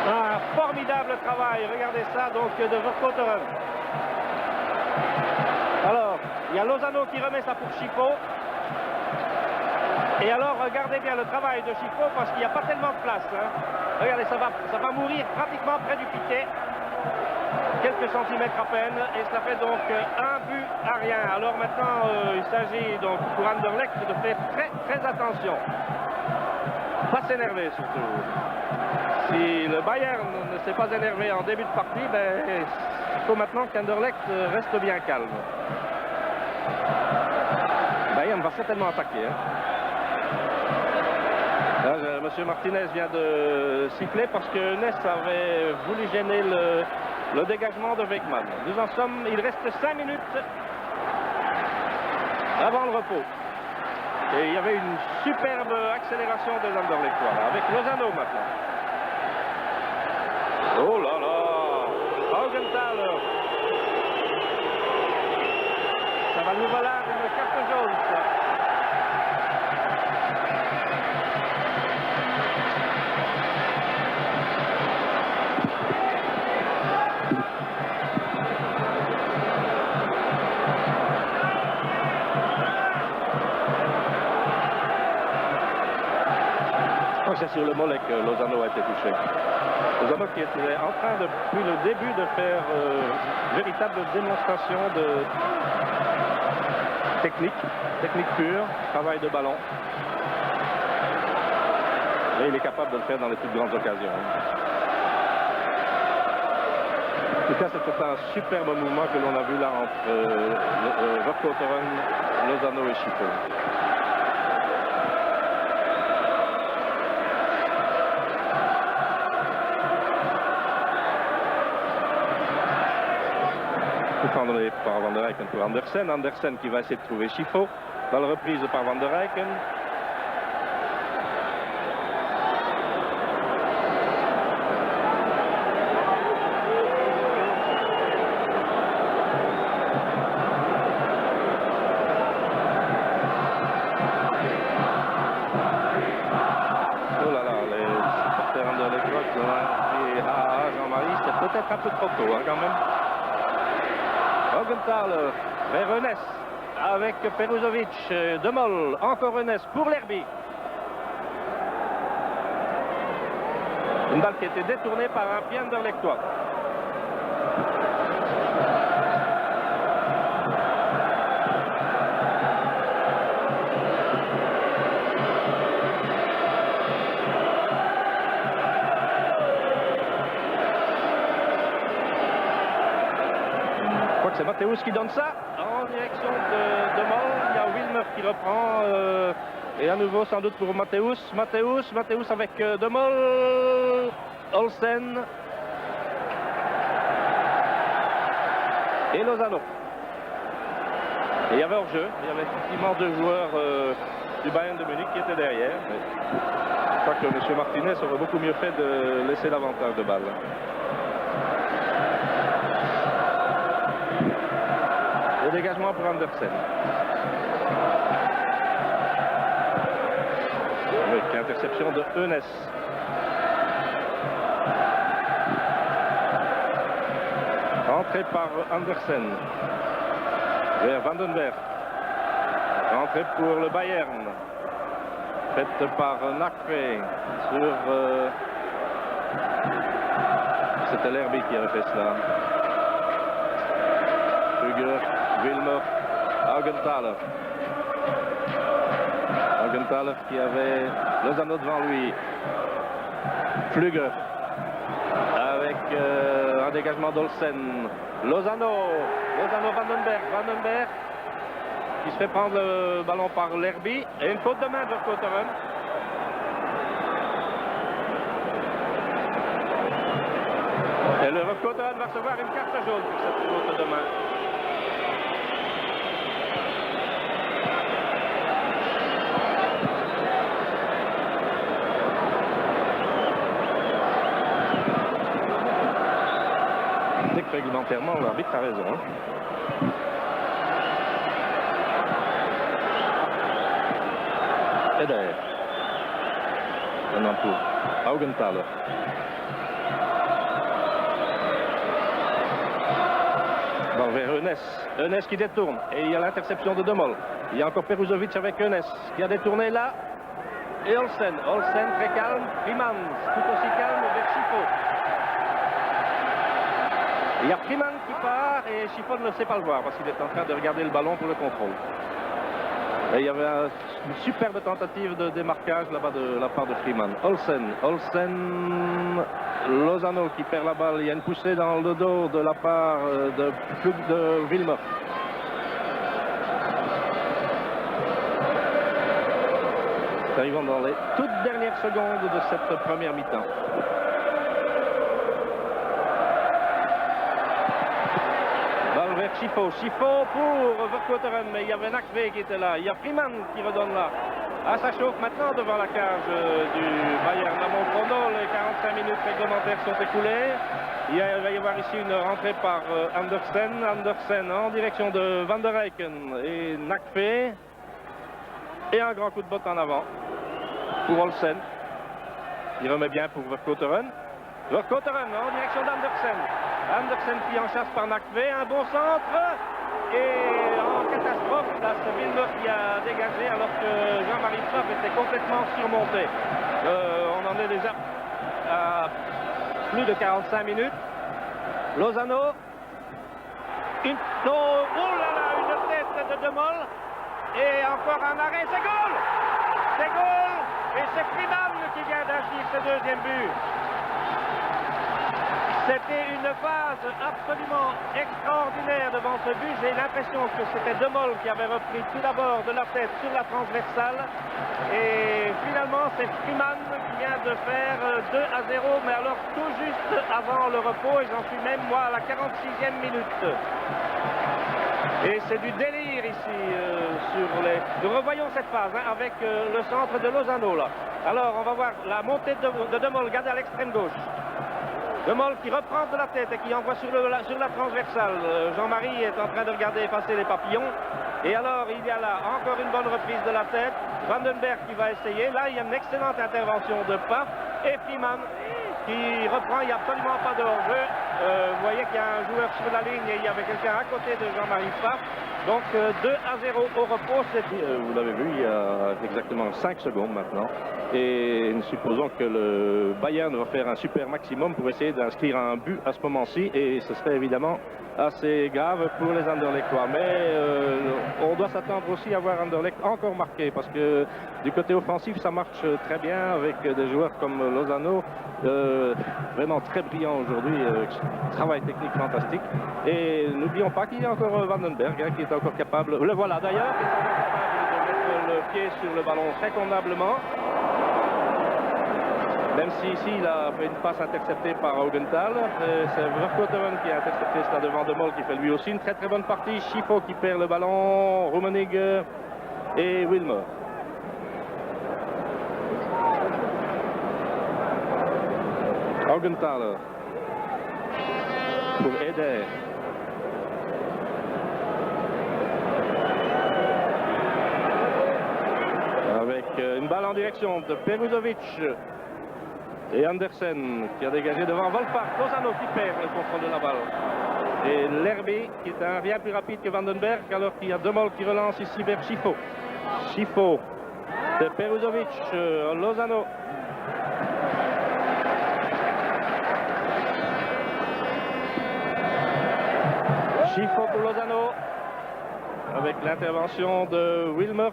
Un formidable travail, regardez ça, donc de Verkouteren. Alors, il y a Lozano qui remet ça pour Schifo. Et alors, regardez bien le travail de Schifo parce qu'il n'y a pas tellement de place. Regardez, ça va mourir pratiquement près du piquet. Quelques centimètres à peine. Et cela fait donc un but à rien. Alors maintenant, il s'agit donc pour Anderlecht de faire très très attention. Pas s'énerver surtout. Si le Bayern ne s'est pas énervé en début de partie, ben, il faut maintenant qu'Anderlecht reste bien calme. Le Bayern va certainement attaquer. Là, M. Martinez vient de siffler parce que Ness avait voulu gêner Le dégagement de Weckman. Nous en sommes, il reste 5 minutes avant le repos. Et il y avait une superbe accélération des Anderlechtois avec Lozano maintenant. Oh là là! Augenthaler. Ça va nous valoir une carte jaune, ça. C'est sur le mollet que Lozano a été touché. Lozano qui était en train, depuis le début, de faire véritable démonstration de technique pure, travail de ballon. Et il est capable de le faire dans les plus grandes occasions. En tout cas, c'était un superbe mouvement que l'on a vu là entre Vercauteren, Lozano et Schifo. Condamné par Van der Eycken pour Andersen. Andersen qui va essayer de trouver Schifo. Balle reprise par Van der Eycken. Oh là là, les supporters anderlechtois qui ont dit ah Jean-Marie, c'est peut-être un peu trop tôt hein, quand même. Augenthaler vers Eunès avec Peruzovic, De Mol, encore Eunès pour l'Herbie. Une balle qui a été détournée par un pied anderlechtois. C'est Mathéus qui donne ça en direction de Mol. Il y a Wilmer qui reprend et à nouveau sans doute pour Mathéus. Mathéus avec De Mol, Olsen et Lozano. Et il y avait hors-jeu. Il y avait effectivement deux joueurs du Bayern de Munich qui étaient derrière. Mais je crois que M. Martinez aurait beaucoup mieux fait de laisser l'avantage de balle. Le dégagement pour Andersen. Avec interception de Eunès. Entrée par Andersen. Vers Vandenberg. Entrée pour le Bayern. Faite par Nakwe sur... C'était l'Herbie qui avait fait cela. Flügger. Wilmer, Augenthaler. Augenthaler qui avait Lozano devant lui. Flügger avec un dégagement d'Olsen. Lozano Vandenberg qui se fait prendre le ballon par l'Herbie et une faute de main de Vercauteren. Et le Vercauteren va recevoir une carte jaune pour cette faute de main. Réglementairement, l'arbitre a raison. Et derrière. Maintenant pour Augenthaler. Bon, vers Eunès qui détourne. Et il y a l'interception de De Mol. Il y a encore Peruzovic avec Eunès qui a détourné là. Et Olsen très calme. Freeman tout aussi calme vers Schifo. Il y a Freeman qui part et Schifo ne sait pas le voir parce qu'il est en train de regarder le ballon pour le contrôle. Et il y avait une superbe tentative de démarquage là-bas de la part de Freeman. Olsen, Lozano qui perd la balle. Il y a une poussée dans le dos de la part de Wilmer. Nous arrivons dans les toutes dernières secondes de cette première mi-temps. vers Schifo. Schifo pour Vercauteren, mais il y avait Nakve qui était là. Il y a Freeman qui redonne là. Ah, ça chauffe maintenant devant la cage du Bayern. À mon chrono, les 45 minutes réglementaires sont écoulées. Il va y avoir ici une rentrée par Andersen. Andersen en direction de Van der Eycken et Nakve. Et un grand coup de botte en avant pour Olsen. Il remet bien pour Vercauteren. Vercauteren en direction d'Andersen. Andersen qui en chasse par Nakve. Un bon centre. Et en catastrophe, là, c'est Wilmer qui a dégagé alors que Jean-Marie Pfaff était complètement surmonté. On en est déjà à plus de 45 minutes. Lozano. Oh là là, une tête de De Mol. Et encore un arrêt, c'est goal! C'est goal! Et c'est Freeman qui vient d'inscrire ce deuxième but. C'était une phase absolument extraordinaire devant ce but. J'ai l'impression que c'était De Mol qui avait repris tout d'abord de la tête sur la transversale. Et finalement, c'est Freeman qui vient de faire 2-0, mais alors tout juste avant le repos. Et j'en suis même, moi, à la 46e minute. Et c'est du délire ici sur les... Nous revoyons cette phase avec le centre de Lozano là. Alors on va voir la montée de De Mol, regardez à l'extrême gauche. De Mol qui reprend de la tête et qui envoie sur la transversale. Jean-Marie est en train de regarder passer les papillons. Et alors il y a là encore une bonne reprise de la tête. Vandenberg qui va essayer. Là il y a une excellente intervention de Pfaff. Et Freeman qui reprend, il n'y a absolument pas de hors-jeu. Vous voyez qu'il y a un joueur sur la ligne et il y avait quelqu'un à côté de Jean-Marie Pfaff. Donc 2-0 au repos.
Vous l'avez vu il y a exactement 5 secondes maintenant. Et nous supposons que le Bayern va faire un super maximum pour essayer d'inscrire un but à ce moment-ci. Et ce serait évidemment assez grave pour les Anderlechtois. Mais on doit s'attendre aussi à voir Anderlecht encore marqué. Parce que du côté offensif, ça marche très bien avec des joueurs comme Lozano. Vraiment très brillant aujourd'hui. Travail technique fantastique. Et n'oublions pas qu'il y a encore Vandenberg qui est encore capable. Le voilà d'ailleurs. Qui est encore capable de mettre le pied sur le ballon très convenablement. Même si ici il a fait une passe interceptée par Haugenthal, c'est Vercauteren qui a intercepté cela devant De Mol qui fait lui aussi une très bonne partie. Schifo qui perd le ballon, Rummenigge et Wilmer. Haugenthal pour Eder. Avec une balle en direction de Peruzovic. Et Andersen qui a dégagé devant Wolfart. Lozano qui perd le contrôle de la balle. Et Lerby qui est un rien plus rapide que Vandenberg alors qu'il y a De Mol qui relance ici vers Schifo. Schifo de Peruzovic, Lozano. Schifo pour Lozano avec l'intervention de Wilmer.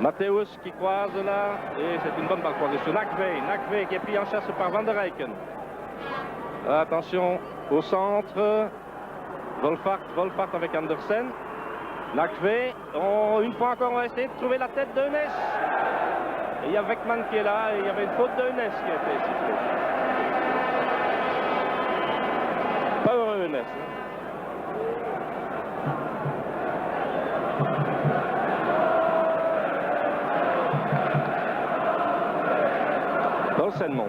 Matthäus qui croise là, et c'est une bonne balle croisée sur Nakve qui est pris en chasse par Van der Eycken. Attention au centre, Wolfart avec Andersen. Nakve, une fois encore on va essayer de trouver la tête de Eunès. Et il y a Weckman qui est là, et il y avait une faute de Eunès qui a été sifflée. Pas heureux Eunès. Olsen monte.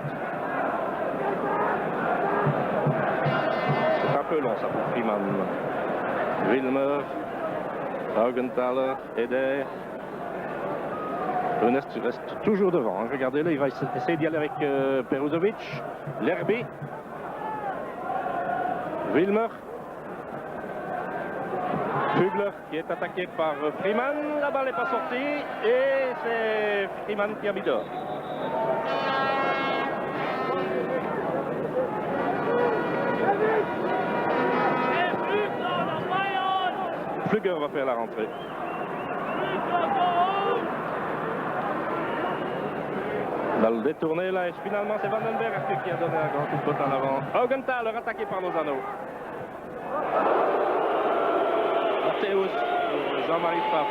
C'est un peu long ça pour Freeman. Wilmer, Haugenthal, Eder. Eunès reste toujours devant. Regardez là, il va essayer d'y aller avec Peruzovic. Lerby. Wilmer. Hugler qui est attaqué par Freeman. La balle n'est pas sortie. Et c'est Freeman qui a mis dehors. Flügger va faire la rentrée. Balle détournée là et finalement c'est Vandenberg qui a donné un grand coup de pote en avant. Haugenthal attaqué par Lozano. Matthäus, Jean-Marie Pfaff.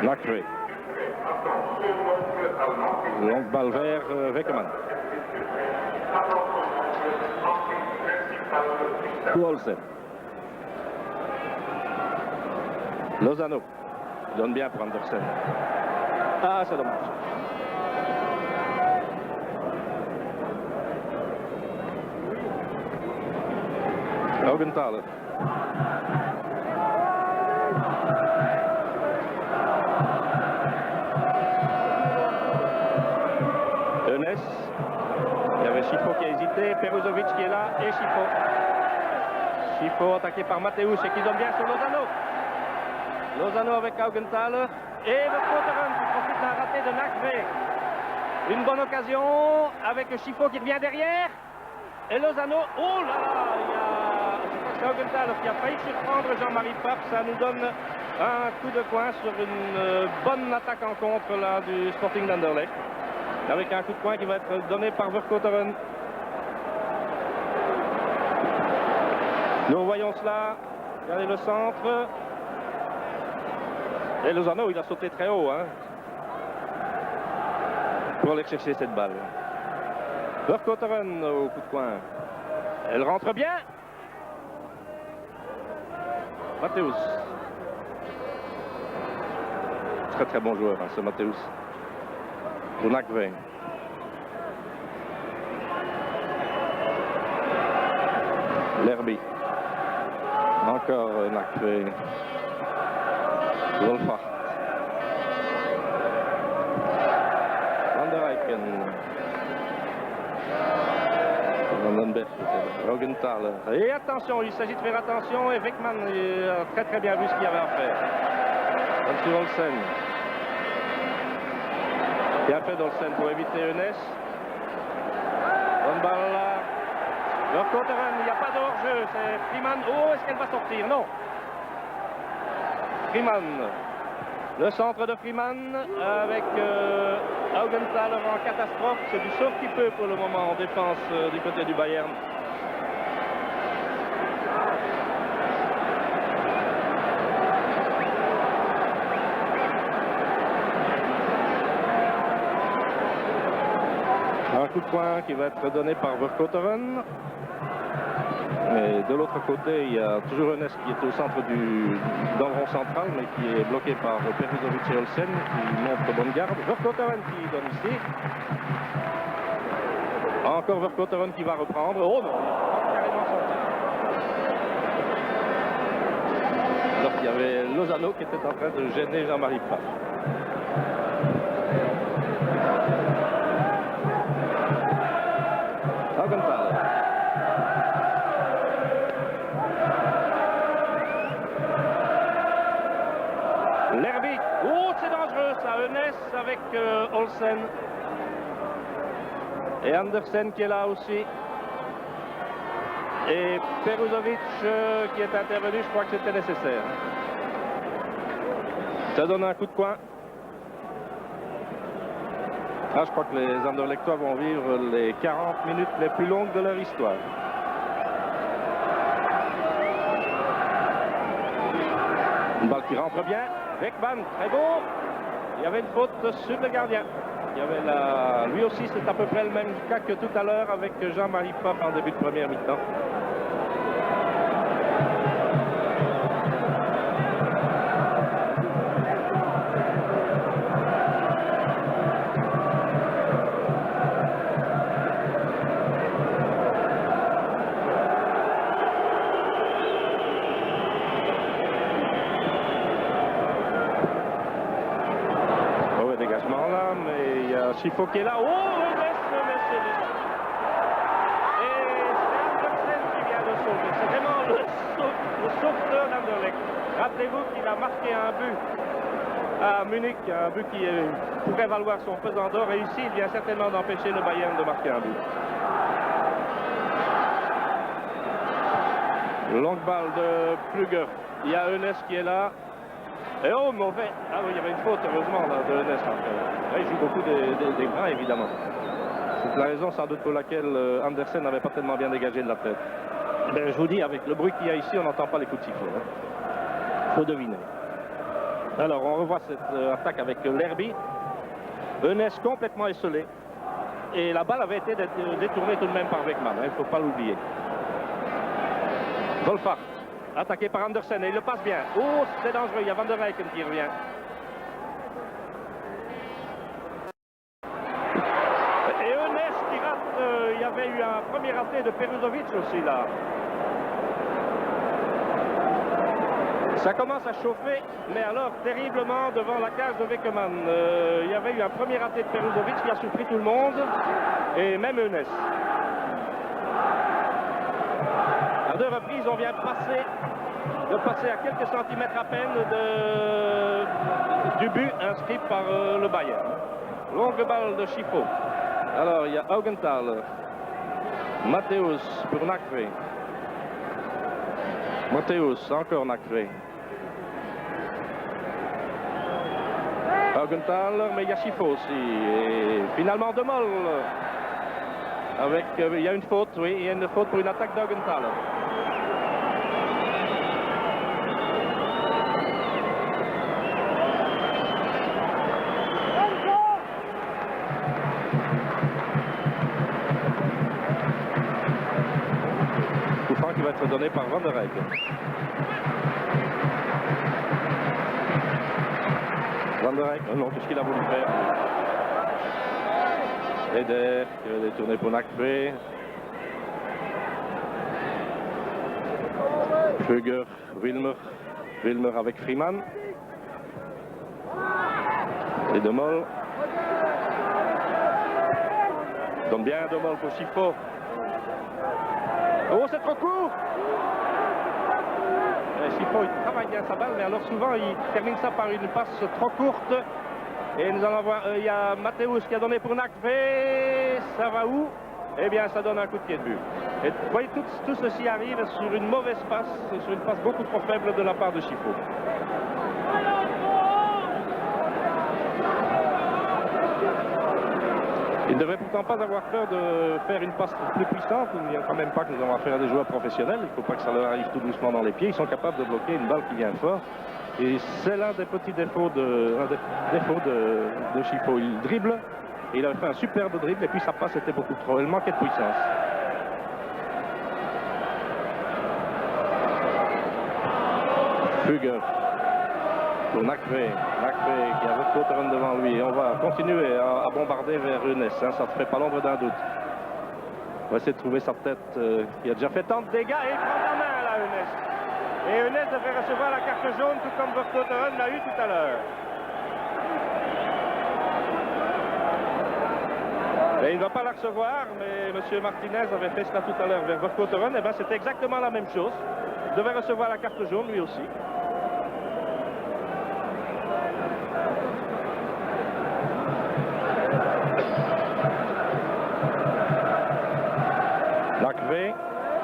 Nakve. Longue balle vers Weckman.
Pour Olsen. Lozano. Il donne bien pour Andersen. Ah, c'est dommage. Augenthaler. Eunès. Il y avait Schifo qui a hésité. Peruzovic qui est là. Et Schifo. Schifo attaqué par Mateusz et qui donne bien sur Lozano. Lozano avec Augenthaler. Et le Vercauteren qui profite d'un raté de Nakve. Une bonne occasion avec Schifo qui revient derrière. Et Lozano. Oh là là, il y a... C'est Augenthaler qui a failli surprendre Jean-Marie Pape. Ça nous donne un coup de coin sur une bonne attaque en contre là, du Sporting d'Anderlecht. Avec un coup de poing qui va être donné par Vercauteren. Nous voyons cela. Regardez le centre. Et Lozano, il a sauté très haut hein, pour aller chercher cette balle. Vercauteren au coup de poing. Elle rentre bien. Mateusz. Très très bon joueur hein, ce Mateusz. Pour Nakve. Lerby. Encore Nakve. Wolfhard. Van der Eycken. Vandenberg. Augenthaler. Et attention, il s'agit de faire attention. Et Weckman a très très bien vu ce qu'il y avait à faire. Sur Olsen. Bien fait d'Olsen pour éviter Eunès. Bonne balle là. Vercauteren, il n'y a pas de hors-jeu. C'est Freeman. Oh, est-ce qu'elle va sortir? Non. Freeman. Le centre de Freeman avec Augenthaler en catastrophe. C'est du sauf qui peut pour le moment en défense du côté du Bayern. Un coup de poing qui va être donné par Vercauteren. Et de l'autre côté, il y a toujours Eunès qui est au centre dans le rond central, mais qui est bloqué par Peruzovic et Olsen, qui montrent bonne garde. Vercauteren qui donne ici. Encore Vercauteren qui va reprendre. Oh non, il va carrément sortir. Alors qu'il y avait Lozano qui était en train de gêner Jean-Marie Pape. Augenthaler. Lerby. Oh, c'est dangereux ça. Eunès avec Olsen. Et Andersen qui est là aussi. Et Peruzovic qui est intervenu, je crois que c'était nécessaire. Ça donne un coup de coin. Ah, je crois que les Anderlechtois vont vivre les 40 minutes les plus longues de leur histoire. Une balle qui rentre bien. Weckman, très beau. Il y avait une faute sur le gardien. Il y avait lui aussi, c'est à peu près le même cas que tout à l'heure avec Jean-Marie Pape en début de première mi-temps. Schifo qui est là. Oh, Eunès. Et c'est Andersen qui vient de sauver. C'est vraiment le sauveteur d'Anderlecht. Rappelez-vous qu'il a marqué un but à Munich, un but qui pourrait valoir son pesant d'or. Et ici, il vient certainement d'empêcher le Bayern de marquer un but. Longue balle de Plüger. Il y a Eunès qui est là. Et oh, mauvais. Ah oui, il y avait une faute, heureusement, là, de Eunès. Là, il joue beaucoup des bras, évidemment. C'est la raison, sans doute, pour laquelle Andersen n'avait pas tellement bien dégagé de la tête. Ben, je vous dis, avec le bruit qu'il y a ici, on n'entend pas les coups de sifflet. Il faut deviner. Alors, on revoit cette attaque avec Lerby. Eunès complètement esselé. et la balle avait été détournée tout de même par Beckman, il ne faut pas l'oublier. Wolfhard, attaqué par Andersen, et il le passe bien. Oh, c'est dangereux, il y a Van der Eycken qui revient. Et Eunès qui rate, il y avait eu un premier raté de Peruzovic aussi là. Ça commence à chauffer, mais alors terriblement devant la cage de Beckman. Il y avait eu un premier raté de Peruzovic qui a surpris tout le monde, et même Eunès. À deux reprises, on vient de passer à quelques centimètres à peine du but inscrit par le Bayern. Longue balle de Schifo. Alors, il y a Augenthaler, Matthäus pour Nakve. Matthäus, encore Nakve. Augenthaler, mais il y a Schifo aussi. Et finalement, De Mol. Avec, il y a une faute, oui, il y a une faute pour une attaque d'Augenthaler. Coup franc qui va être donné par Van der Eycken. Van der Eycken, non, qu'est-ce qu'il a voulu faire? Eder qui va détourner pour Nakve. Fugger, Wilmer. Wilmer avec Freeman. Et De Mol. Donne bien De Mol pour Schifo. Oh, c'est trop court! Schifo, il travaille bien sa balle, mais alors souvent il termine ça par une passe trop courte. Et nous allons voir, il y a Matthäus qui a donné pour Nakve. Ça va où? Eh bien, ça donne un coup de pied de but. Et vous voyez, tout ceci arrive sur une mauvaise passe, sur une passe beaucoup trop faible de la part de Schifo. Il ne devrait pourtant pas avoir peur de faire une passe plus puissante. Il n'y a quand même pas que nous avons affaire à des joueurs professionnels. Il ne faut pas que ça leur arrive tout doucement dans les pieds. Ils sont capables de bloquer une balle qui vient fort. Et c'est l'un des petits défauts de Schifo. Il dribble, et il avait fait un superbe dribble, et puis sa passe était beaucoup trop. Elle manquait de puissance. Fugger pour Nakve. Nakve qui a Vercouteren devant lui. Et on va continuer à bombarder vers Eunès. Hein, ça ne fait pas l'ombre d'un doute. On va essayer de trouver sa tête qui a déjà fait tant de dégâts, et il prend la main là, Eunès. Et Eunès devrait recevoir la carte jaune, tout comme Vercouteren l'a eu tout à l'heure. Et il ne va pas la recevoir, mais M. Martinez avait fait cela tout à l'heure vers Vercouteren. Et bien c'était exactement la même chose. Il devait recevoir la carte jaune lui aussi. Nakve.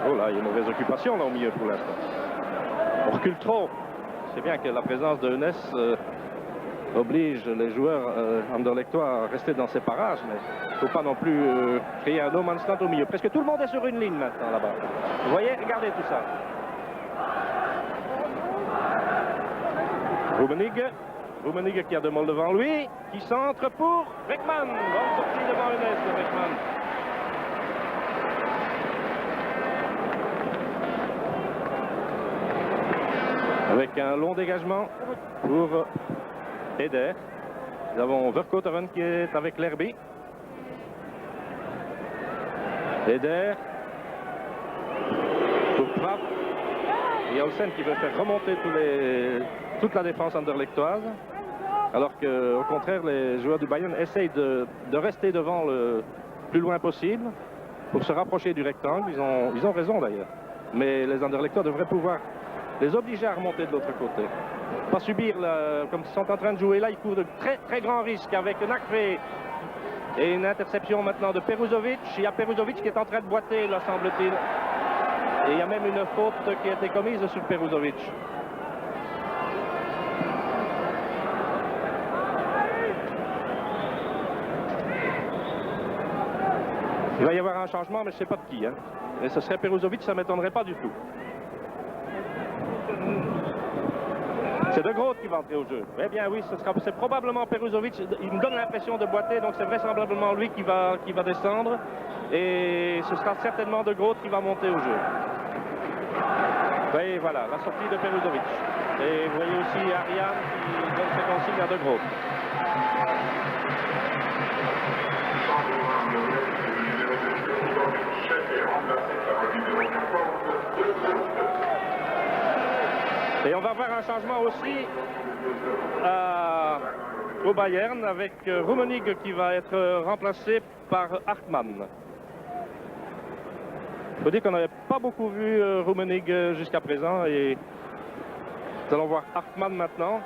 Oh là, il y a une mauvaise occupation là au milieu pour l'instant. On recule trop. C'est bien que la présence de Eunès oblige les joueurs anderlechtois à rester dans ces parages, mais il ne faut pas non plus créer un no man's land au milieu. Presque tout le monde est sur une ligne maintenant là-bas. Vous voyez, regardez tout ça. Rummenigge qui a De Mol devant lui, qui centre pour Beckman. Bonne sortie devant Eunès de Beckman. Avec un long dégagement pour Eder. Nous avons Vercouteren qui est avec Lerby. Eder pour Trapp. Et Olsen qui veut faire remonter toute la défense anderlechtoise. Alors qu'au contraire, les joueurs du Bayern essayent de rester devant le plus loin possible pour se rapprocher du rectangle. Ils ont raison d'ailleurs. Mais les anderlechtois devraient pouvoir les obliger à remonter de l'autre côté. Pas subir, comme ils sont en train de jouer là, ils courent de très très grands risques avec Nakve. Et une interception maintenant de Peruzovic. Il y a Peruzovic qui est en train de boiter, là, semble-t-il. Et il y a même une faute qui a été commise sur Peruzovic. Il va y avoir un changement, mais je ne sais pas de qui. Hein. Et ce serait Peruzovic, ça ne m'étonnerait pas du tout.
C'est De Groot qui va entrer au jeu. Eh bien oui, c'est probablement Peruzovic. Il me donne l'impression de boiter, donc c'est vraisemblablement lui qui va descendre. Et ce sera certainement De Groot qui va monter au jeu. Et voilà, la sortie de Peruzovic. Et vous voyez aussi Ariane qui donne ses consignes à De Groot. Et on va voir un changement aussi au Bayern avec Rummenigge qui va être remplacé par Hartmann. Il faut dire qu'on n'avait pas beaucoup vu Rummenigge jusqu'à présent et nous allons voir Hartmann maintenant.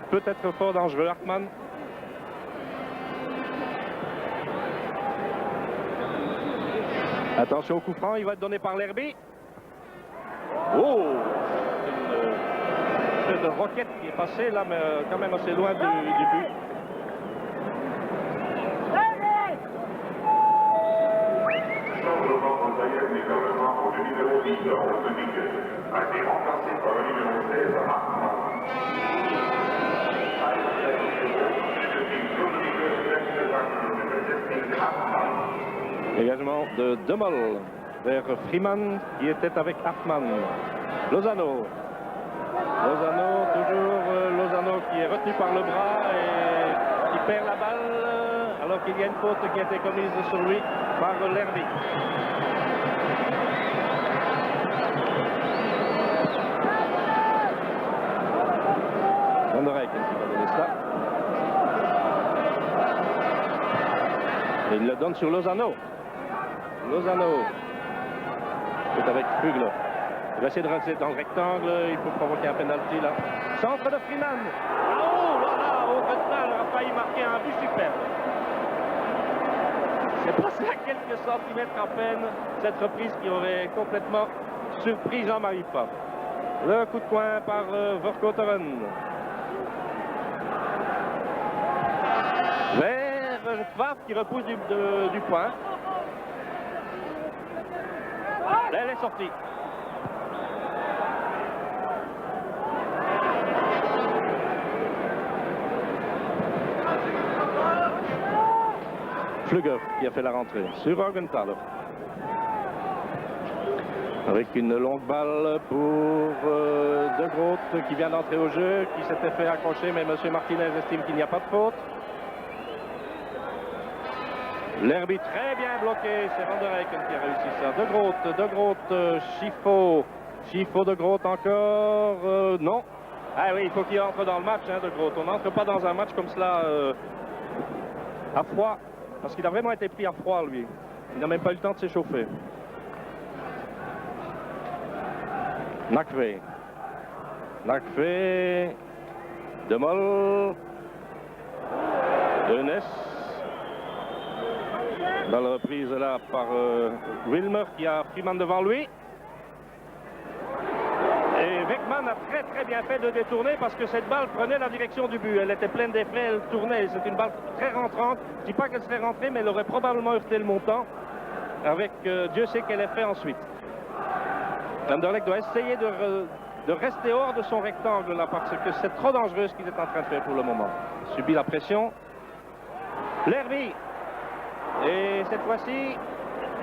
Peut-être fort dangereux, Hartmann. Attention au coup franc, il va être donné par Lerby. Oh! Une de roquette qui est passée là, mais quand même assez loin du but.
Changement de Bayern également pour le numéro 10, Rummenigge, a été remplacé par le numéro 16, Hartmann.
Dégagement de Demol vers Freeman qui était avec Hartmann. Lozano. Toujours Lozano qui est retenu par le bras et qui perd la balle alors qu'il y a une faute qui a été commise sur lui par Lerby. Van der Eyck qui va donner cela. Et il le donne sur Lozano. Lozano est avec Fugler. Il va essayer de rentrer dans le rectangle. Il faut provoquer un penalty là. Centre de Freeman. Oh là là, Augustin a failli marquer un but superbe. C'est passé à quelques centimètres à peine cette reprise qui aurait complètement surpris Jean-Marie Pfaff. Le coup de coin par Vercouteren. Vers Pfaff qui repousse du point. Elle est sortie. Flügger qui a fait la rentrée sur Augenthaler. Avec une longue balle pour De Groot qui vient d'entrer au jeu, qui s'était fait accrocher, mais M. Martinez estime qu'il n'y a pas de faute. Lerby très bien bloqué, c'est Van der Eyck qui a réussi ça. De Groot, Schifo, De Groot encore, non. Ah oui, il faut qu'il entre dans le match, De Groot. On n'entre pas dans un match comme cela à froid, parce qu'il a vraiment été pris à froid, lui. Il n'a même pas eu le temps de s'échauffer. Nakve, Demol, Enes. Balle reprise là par Wilmer qui a Freeman devant lui. Et Weckman a très bien fait de détourner parce que cette balle prenait la direction du but. Elle était pleine d'effets, elle tournait. C'est une balle très rentrante. Je ne dis pas qu'elle serait rentrée, mais elle aurait probablement heurté le montant avec Dieu sait quel effet ensuite. Anderlecht doit essayer de rester hors de son rectangle là parce que c'est trop dangereux ce qu'il est en train de faire pour le moment. Il subit la pression. Lerby. Et cette fois-ci,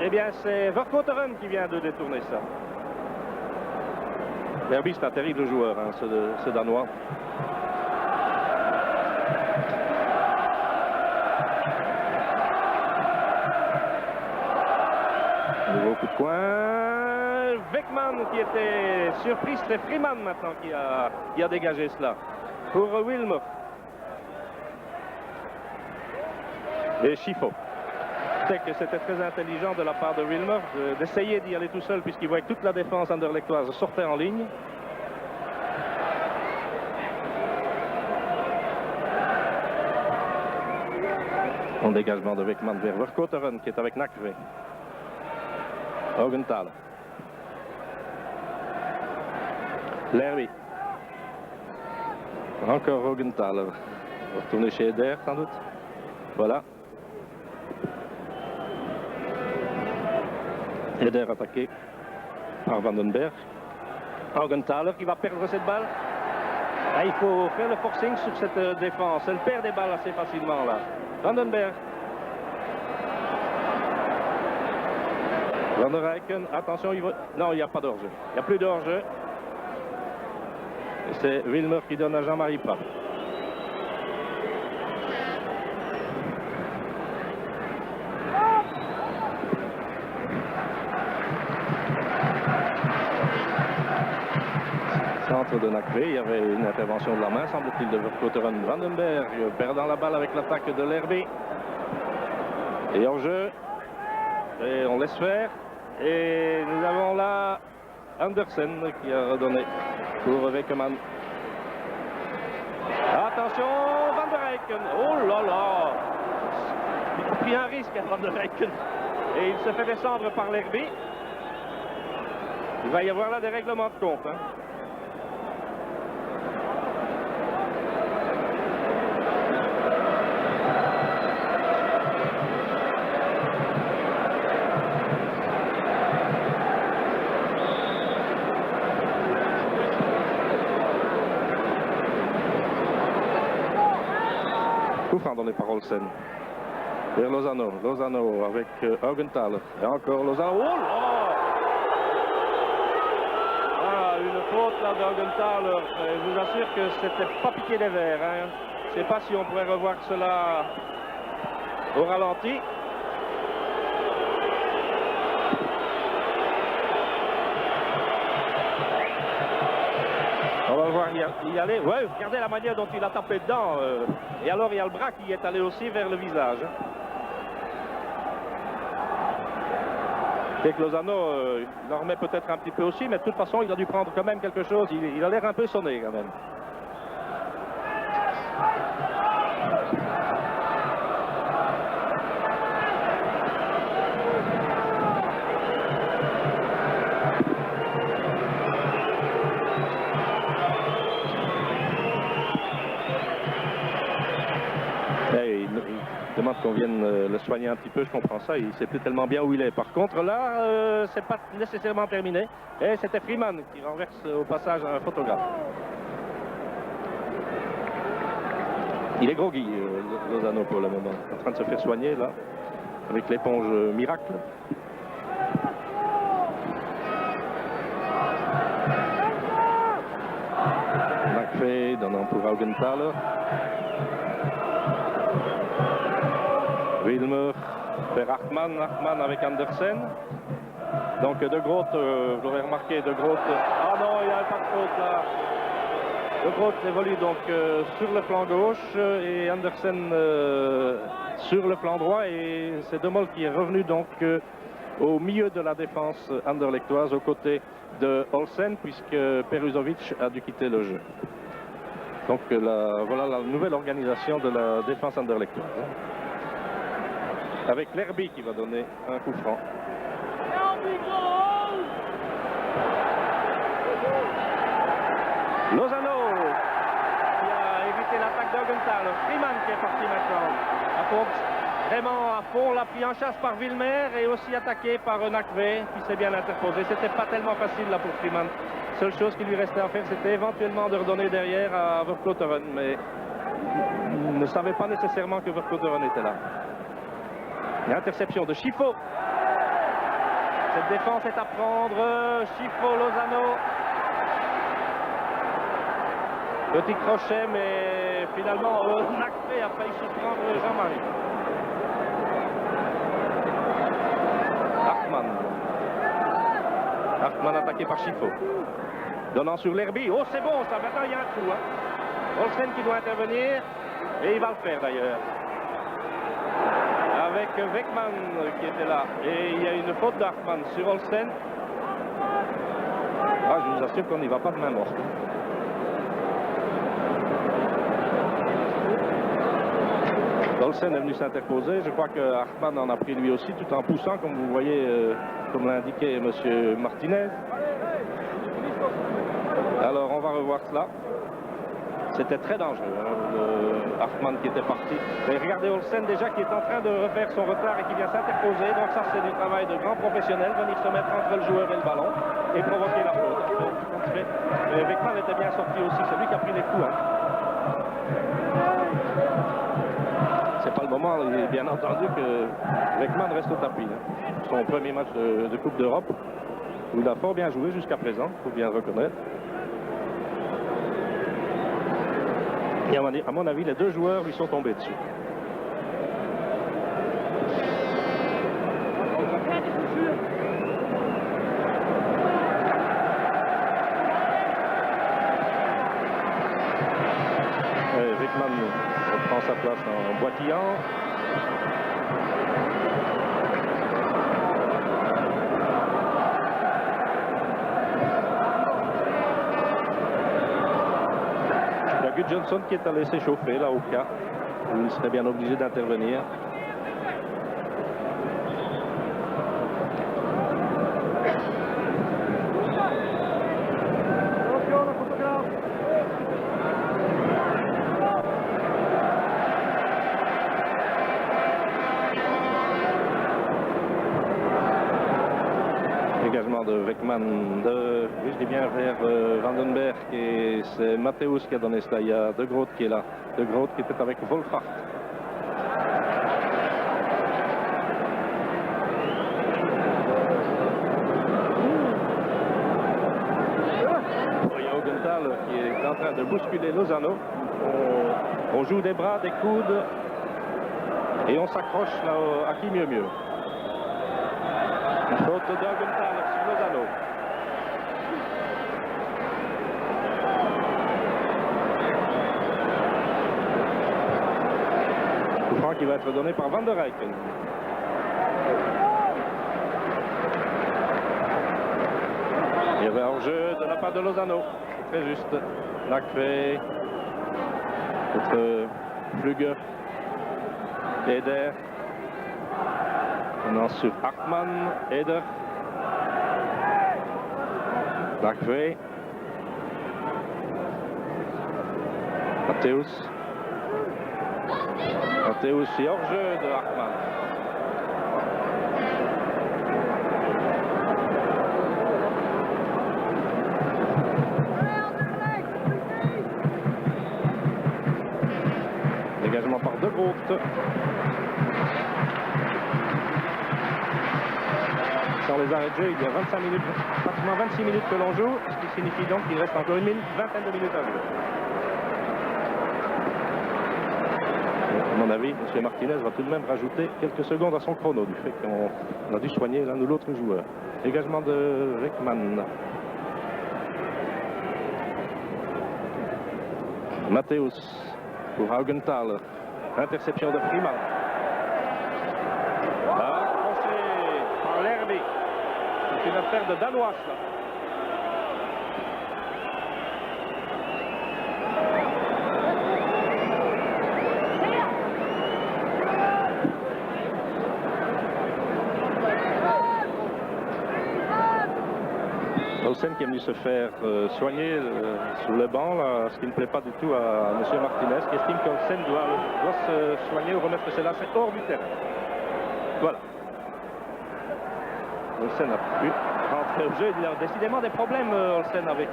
eh bien, c'est Vercouteren qui vient de détourner ça. Lerby, c'est un terrible joueur, ce Danois. Nouveau coup de coin. Weckman qui était surpris, c'est Freeman maintenant qui a dégagé cela. Pour Wilmer. Et Schifo. Que c'était très intelligent de la part de Wilmer d'essayer d'y aller tout seul puisqu'il voit que toute la défense anderlechtoise sortait en ligne. En dégagement de Weckman vers Vercouteren qui est avec Nakve. Augenthaler. Lerby. Encore Augenthaler. On va retourner chez Eder sans doute. Voilà. Eder attaqué par Vandenberg. Augenthaler qui va perdre cette balle.
Ah, il faut faire le forcing sur cette défense. Elle perd des balles assez facilement là. Vandenberg. Van der Eycken, attention, il va... Non, il n'y a pas d'hors-jeu. Il n'y a plus d'hors-jeu. C'est Wilmer qui donne à Jean-Marie Prat. Centre de Nakve, il y avait une intervention de la main, semble-t-il, de Verkotteren. Vandenberg perdant la balle avec l'attaque de l'Herbie. Et hors-jeu. Et on laisse faire. Et nous avons là Andersen qui a redonné pour Weckerman. Attention, Van der Eycken. Oh là là! Il a pris un risque à Van der Eycken. Et il se fait descendre par l'Herbie. Il va y avoir là des règlements de compte. Hein. Coup franc donné par Olsen. Vers Lozano. Lozano avec Augenthaler. Et encore Lozano. Oh là! Ah, une faute là d'Augenthaler. Je vous assure que c'était pas piqué des verres. Hein. Je ne sais pas si on pourrait revoir cela au ralenti. On va le voir y aller. Ouais, regardez la manière dont il a tapé dedans. Et alors il y a le bras qui est allé aussi vers le visage. Dès que Lozano il en remet peut-être un petit peu aussi, mais de toute façon il a dû prendre quand même quelque chose. Il a l'air un peu sonné quand même. Demande qu'on vienne le soigner un petit peu, je comprends ça, il ne sait plus tellement bien où il est. Par contre là, c'est pas nécessairement terminé. Et c'était Freeman qui renverse au passage un photographe. Il est groggy, Lozano pour le moment, en train de se faire soigner là, avec l'éponge miracle. McFay donnant pour Augenthaler. Wilmer vers Hartmann, Hartmann avec Andersen. Donc De Groot, vous l'aurez remarqué, De Groot. Ah non, il n'y a pas de faute là. De Groot évolue donc sur le flanc gauche et Andersen sur le flanc droit. Et c'est De Mol qui est revenu donc au milieu de la défense anderlechtoise aux côtés de Olsen, puisque Peruzovic a dû quitter le jeu. Donc voilà la nouvelle organisation de la défense anderlechtoise. Avec l'Herbie qui va donner un coup franc. Lozano qui a évité l'attaque d'Augenthaler. Freeman qui est parti maintenant. Vraiment à fond, la pris en chasse par Wilmer et aussi attaqué par Nakve qui s'est bien interposé. C'était pas tellement facile là pour Freeman. Seule chose qui lui restait à faire, c'était éventuellement de redonner derrière à Verkotteren, mais il ne savait pas nécessairement que Verkotteren était là. L'interception de Schifo. Cette défense est à prendre. Schifo, Lozano. Petit crochet, mais finalement, Nakve a failli surprendre Jean-Marie. Hartmann. Hartmann attaqué par Schifo. Donnant sur l'Herbie. Oh, c'est bon, ça. Maintenant, il y a un trou. Hein. Olsen qui doit intervenir. Et il va le faire d'ailleurs. Avec Weckerman qui était là. Et il y a une faute d'Hartmann sur Olsen. Ah, je vous assure qu'on n'y va pas de main morte. Olsen est venu s'interposer. Je crois que Hartmann en a pris lui aussi, tout en poussant, comme vous voyez, comme l'a indiqué M. Martinez. Alors, on va revoir cela. C'était très dangereux, hein, Hartmann qui était parti. Et regardez Olsen déjà qui est en train de refaire son retard et qui vient s'interposer. Donc ça, c'est du travail de grand professionnel, venir se mettre entre le joueur et le ballon et provoquer la faute.
Et Weckman était bien sorti aussi, c'est lui qui a pris les coups. Hein. C'est pas le moment, bien entendu, que Weckman reste au tapis. Hein. Son premier match de Coupe d'Europe, où il a fort bien joué jusqu'à présent, il faut bien le reconnaître. Et à mon avis, les deux joueurs lui sont tombés dessus. Weckman reprend sa place en boitillant. Il y a Gus Johnson qui est allé s'échauffer là au cas où il serait bien obligé d'intervenir. Dégagement de Weckman, oui, je dis bien vers Vandenberg, et c'est Matthäus qui a donné cela. Il y a De Groot qui est là. De Groot qui était avec Wolfhard. Il y a Augenthal qui est en train de bousculer Lozano. On joue des bras, des coudes, et on s'accroche là à qui mieux mieux. Faute d'Augenthal sur Lozano. Coup franc qui va être donné par Van der Eycken. Il y avait hors-jeu de la part de Lozano. C'est très juste. Nakve contre Flügge. Eder. Maintenant sur Hartmann, Eder. Nakve. Matthäus. Matthäus et hors-jeu de Hartmann. Dégagement par De Groot. Dans les arrêts de jeu, il y a 25 minutes, pratiquement 26 minutes que l'on joue, ce qui signifie donc qu'il reste encore une vingtaine de minutes à jouer. À mon avis, M. Martinez va tout de même rajouter quelques secondes à son chrono du fait qu'on a dû soigner l'un ou l'autre joueur. Dégagement de Weckman. Matthäus pour Augenthal. Interception de Freeman. Lancé par Lerby. C'est une affaire de Danois. Olsen qui est venu se faire soigner sur le banc, là, ce qui ne plaît pas du tout à M. Martinez, qui estime qu'Olsen doit se soigner ou remettre ses lacets hors du terrain. Voilà. Olsen a pu rentrer au jeu. Il a décidément des problèmes, Olsen, avec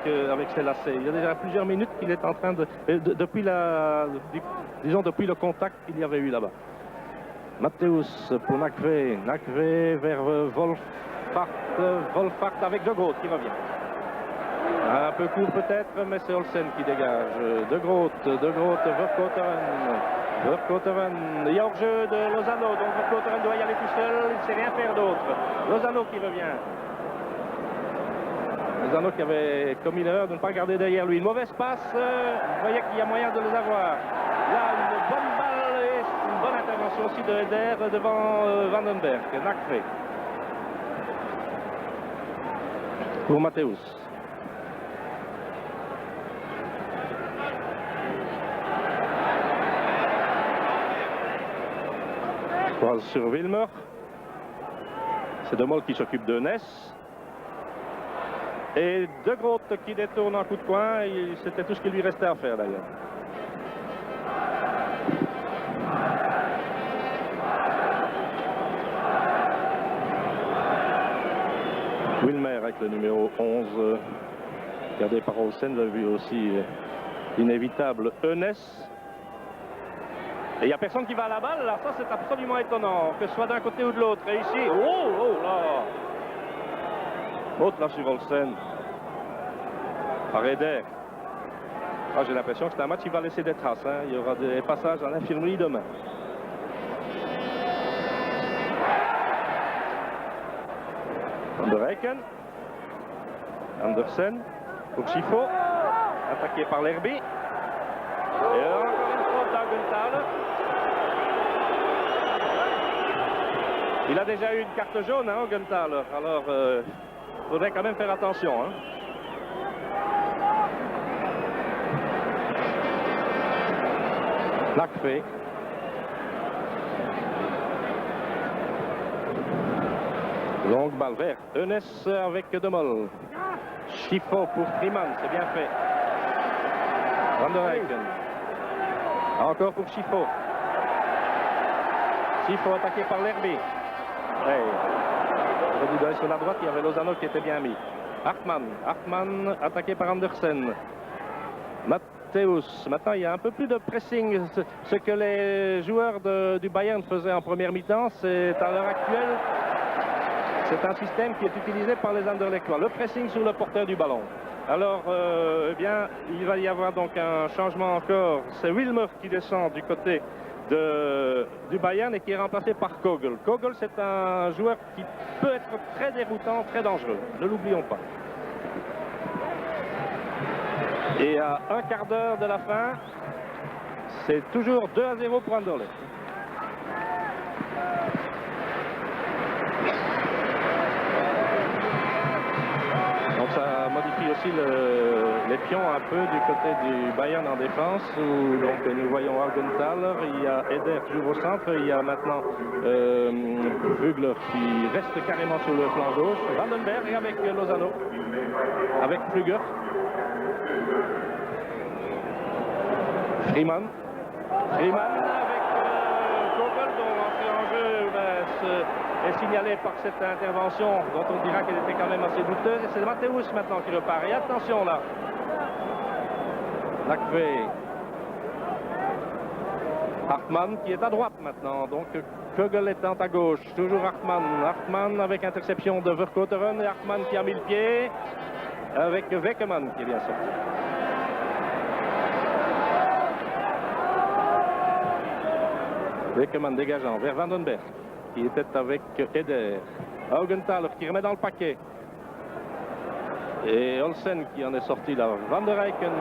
ses lacets. Il y a déjà plusieurs minutes qu'il est en train depuis le contact qu'il y avait eu là-bas. Matthäus pour Nakve. Nakve vers Wolfhard avec De Groot qui revient. Un peu court peut-être, mais c'est Olsen qui dégage. De Groot, Verkotteren. Il y a hors-jeu de Lozano, donc Verkotteren doit y aller tout seul, il ne sait rien faire d'autre. Lozano qui revient. Lozano qui avait commis l'erreur de ne pas garder derrière lui. Une mauvaise passe, vous voyez qu'il y a moyen de les avoir. Là, une bonne balle et une bonne intervention aussi de Eder devant Vandenberg. Nakve. Pour Matthäus. Croise sur Wilmer. C'est De Mol qui s'occupe de Ness. Et De Groot qui détourne un coup de coin. C'était tout ce qu'il lui restait à faire d'ailleurs. Wilmer avec le numéro 11. Regardé par Olsen, vous avez vu aussi l'inévitable Eunnes. Et il n'y a personne qui va à la balle, là, ça c'est absolument étonnant, que ce soit d'un côté ou de l'autre. Et ici, oh là! Autre là sur Olsen. Par Eder. Ah, j'ai l'impression que c'est un match qui va laisser des traces. Hein. Il y aura des passages à l'infirmerie demain. Van der Eycken. Andersen. Pour Schifo. Attaqué par Lerby. Et encore une faute d'Augenthaler. Il a déjà eu une carte jaune, hein, Augenthaler. Alors, il faudrait quand même faire attention. Hein. Nakfe. Longue balle vers Eunnes avec De Mol. Schifo pour Freeman, c'est bien fait. Van der Eycken. Encore pour Schifo. Schifo attaqué par Lerby. Hey. Sur la droite, il y avait Lozano qui était bien mis. Hartmann. Hartmann attaqué par Andersen. Matthäus. Maintenant, il y a un peu plus de pressing. Ce que les joueurs du Bayern faisaient en première mi-temps, c'est à l'heure actuelle, c'est un système qui est utilisé par les Anderlechtois. Le pressing sur le porteur du ballon. Alors, eh bien, il va y avoir donc un changement encore. C'est Wilmer qui descend du côté du Bayern et qui est remplacé par Kogel. Kogel, c'est un joueur qui peut être très déroutant, très dangereux. Ne l'oublions pas. Et à un quart d'heure de la fin, c'est toujours 2-0 pour Anderlecht. Donc ça modifie aussi les pions un peu du côté du Bayern en défense, où donc, nous voyons Augenthaler, il y a Eder toujours au centre, il y a maintenant Vögler qui reste carrément sur le flanc gauche, Vandenberg avec Lozano, avec Flügger. Freeman avec Kogel, dont l'entrée en jeu est signalée par cette intervention dont on dira qu'elle était quand même assez douteuse. Et c'est Matthäus maintenant qui repart. Et attention là. Nakfe. Hartmann qui est à droite maintenant. Donc Kogel étant à gauche. Toujours Hartmann. Hartmann avec interception de Vercouteren. Et Hartmann qui a mis le pied avec Weckemann qui est bien sorti. Weckemann dégageant vers Vandenberg qui était avec Eder. Augenthaler qui remet dans le paquet. Et Olsen qui en est sorti là. Van der Eycken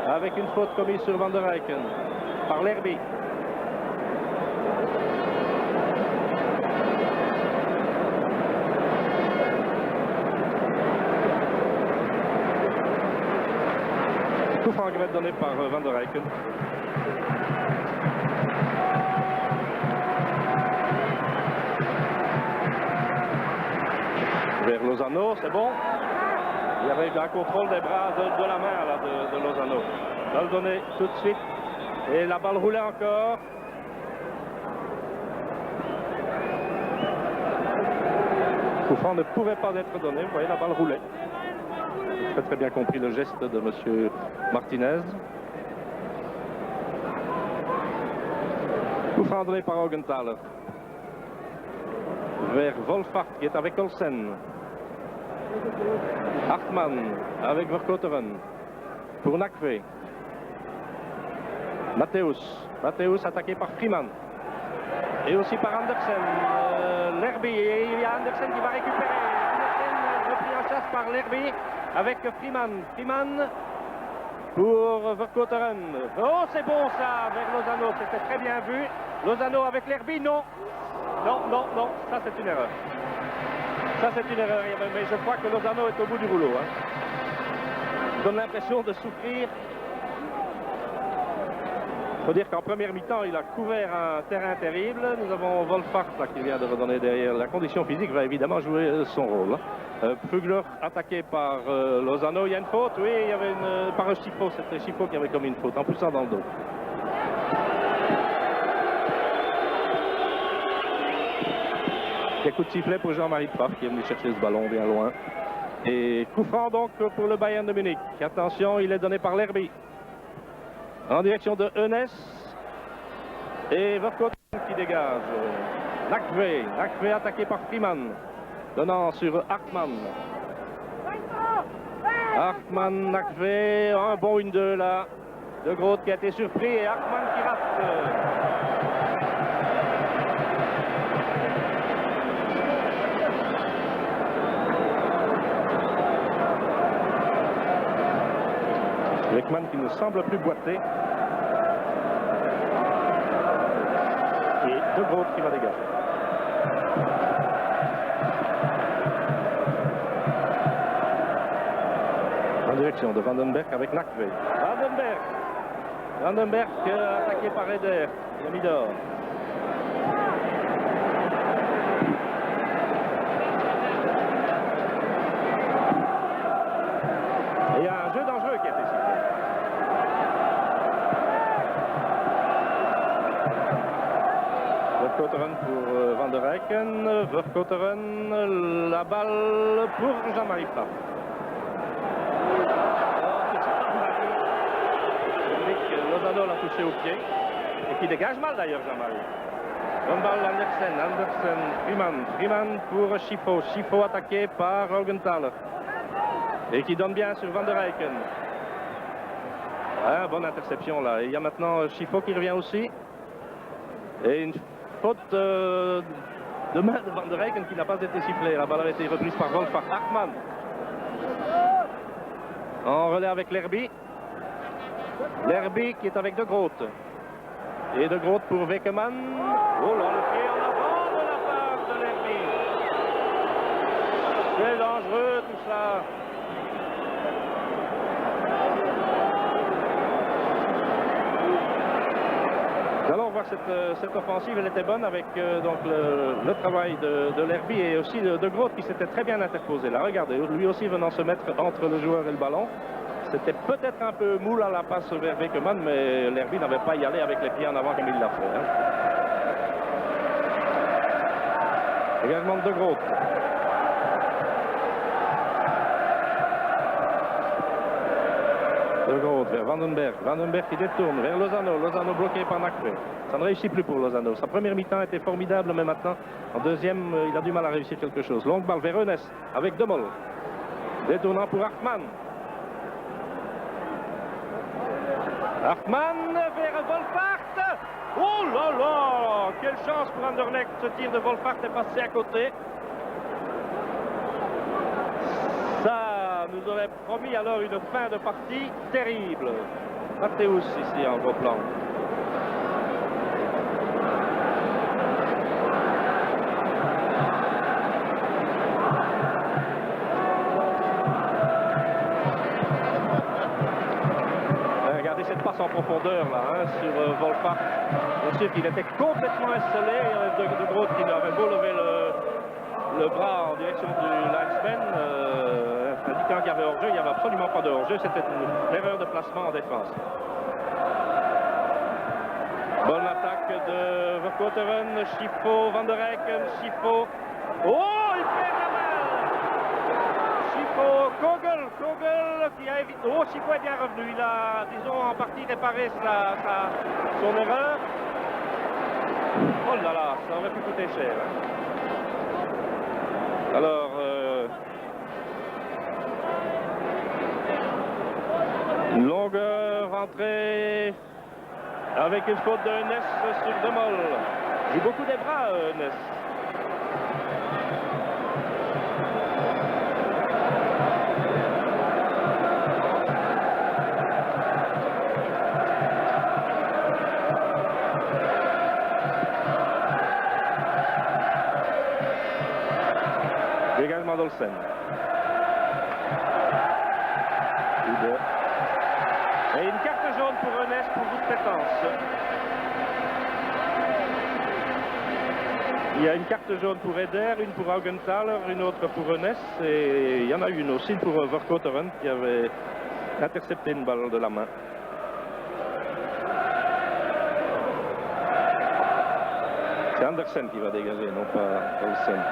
avec une faute commise sur Van der Eycken par Lerby. Coup franc qui va être donné par Van der Eycken. Vers Lozano, c'est bon. Il y avait eu un contrôle des bras de la main là, de Lozano. Il va le donner tout de suite. Et la balle roulait encore. Coup franc ne pouvait pas être donné. Vous voyez, la balle roulait. J'ai très bien compris le geste de M. Martinez. Coup franc donné par Augenthaler. Vers Wolfhard qui est avec Olsen. Hartmann avec Vercouteren. Pour Nakfe. Matthäus attaqué par Freeman. Et aussi par Andersen. Lerby. Et il y a Andersen qui va récupérer. Andersen repris en chasse par Lerby avec Freeman. Freeman pour Vercouteren. Oh, c'est bon ça vers Lozano. C'était très bien vu. Lozano avec Lerby, non. Non, ça c'est une erreur. Ça c'est une erreur, mais je crois que Lozano est au bout du rouleau. Hein. Il donne l'impression de souffrir. Il faut dire qu'en première mi-temps, il a couvert un terrain terrible. Nous avons Wolfhard là, qui vient de redonner derrière. La condition physique va évidemment jouer son rôle. Flügler attaqué par Lozano. Il y a une faute, oui, il y avait par un Schifo. C'était Schifo qui avait commis une faute en poussant dans le dos. Des coups de sifflet pour Jean-Marie Pfaff qui est venu chercher ce ballon bien loin.
Et coup franc donc pour le Bayern de Munich. Attention, il est donné par Lerby. En direction de Eunès. Et Verkoten qui dégage. Nakve attaqué par Freeman. Donnant sur Hartmann. Hartmann, Nakve, un bon 1-2 là. De Groot qui a été surpris et Hartmann qui rate. Beckman qui ne semble plus boiter. Et De Groot qui va dégager. En direction de Vandenberg avec Nakve. Vandenberg attaqué par Eder. Il a mis dehors. Et il y a un jeu dangereux qui a été sifflé. Verkoten pour Van der Eycken. Verkoten, la balle pour Jean-Marie Frapp. Lozano l'a touché au pied et qui dégage mal d'ailleurs Jean-Marie. Bonne balle Andersen, Freeman pour Schifo attaqué par Augenthaler et qui donne bien sur Van der Eycken. Ah, bonne interception là. Et il y a maintenant Schifo qui revient aussi et une faute de main de Van der Eycken qui n'a pas été sifflée. La balle avait été reprise par Wolf par Hartmann. En relais avec Lerby. Lerby qui est avec De Groot. Et De Groot pour Weckemann. Oh là, le pied en avant de la part de Lerby. C'est dangereux tout ça. Nous allons voir cette offensive, elle était bonne avec donc le travail de Lerby et aussi de Groot qui s'était très bien interposé. Là, regardez, lui aussi venant se mettre entre le joueur et le ballon. C'était peut-être un peu moule à la passe vers Weckemann, mais Lerby n'avait pas y aller avec les pieds en avant comme il l'a fait. Hein. Dégagement de Groot. De Groot vers Vandenberg. Vandenberg qui détourne vers Lozano. Lozano bloqué par Nakve. Ça ne réussit plus pour Lozano. Sa première mi-temps était formidable, mais maintenant, en deuxième, il a du mal à réussir quelque chose. Longue balle vers Eunès avec De Mol. Détournant pour Hartmann. Hartmann vers Wolfhard. Oh là là! Quelle chance pour Anderlecht. Ce tir de Wolfhard est passé à côté. Ça nous aurait promis alors une fin de partie terrible. Matthäus ici en gros plan. En profondeur là hein, sur Wolfhard. Bien sûr qu'il était complètement esselé. De Groot qui avait beau lever le bras en direction du linesman, indiquant qu'il y avait hors-jeu. Il n'y avait absolument pas de hors-jeu. C'était une erreur de placement en défense. Bonne attaque de Verkoten, Schifo, Van der Eycken, Schifo. Oh, il fait la main! Schifo, Kogel qui a évité. Oh, Schifo est bien revenu. Il a, disons, en partie réparé son erreur. Oh là là, ça aurait pu coûter cher. Alors, une longueur entrée avec une faute de Eunès sur De Mol. Il joue beaucoup des bras, Eunès. Également d'Olsen. Et une carte jaune pour Eunès pour toute pétence. Il y a une carte jaune pour Eder, une pour Augenthaler, une autre pour Eunès. Et il y en a une aussi pour Verkoten qui avait intercepté une balle de la main. C'est Andersen qui va dégager, non pas Olsen.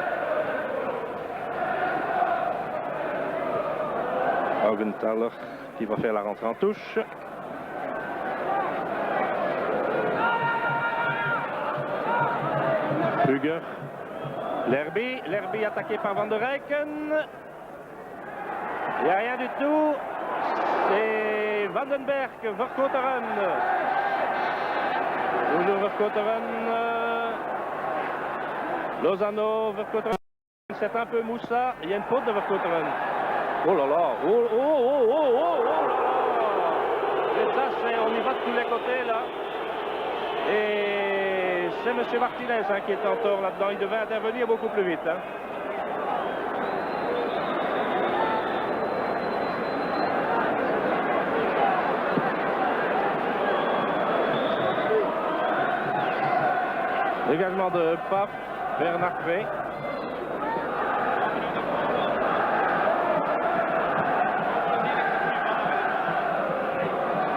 Augenthaler qui va faire la rentrée en touche. Huger. Lerby attaqué par Van der Eycken. Il n'y a rien du tout. C'est Vandenberg, Vercouteren. Toujours Vercouteren. Lozano, Vercouteren. C'est un peu Moussa. Il y a une faute de Vercouteren. Oh là là. Oh là là. Et ça, on y va de tous les côtés là. Et c'est M. Martinez hein, qui est en tort là-dedans. Il devait intervenir beaucoup plus vite. Hein. Dégagement de Pfaff vers Nakve.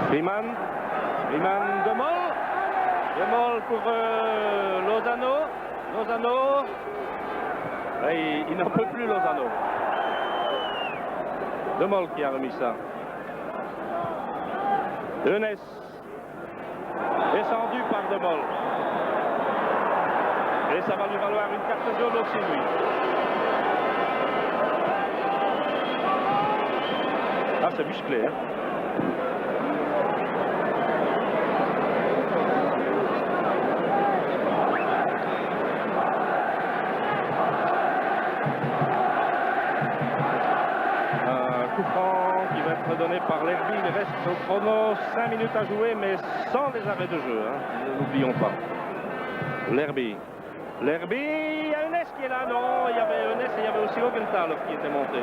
Freeman de Mol pour Lozano. Et il n'en peut plus Lozano. De Mol qui a remis ça. Eunès. Descendu par De Mol. Et ça va lui valoir une carte jaune aussi, lui. Ah, c'est musclé, hein. Un coup franc qui va être donné par Lerby. Il reste au chrono 5 minutes à jouer, mais sans les arrêts de jeu, hein. N'oublions pas. Lerby, il y a Eunès qui est là, non, il y avait Eunès et il y avait aussi Augenthaler qui était monté.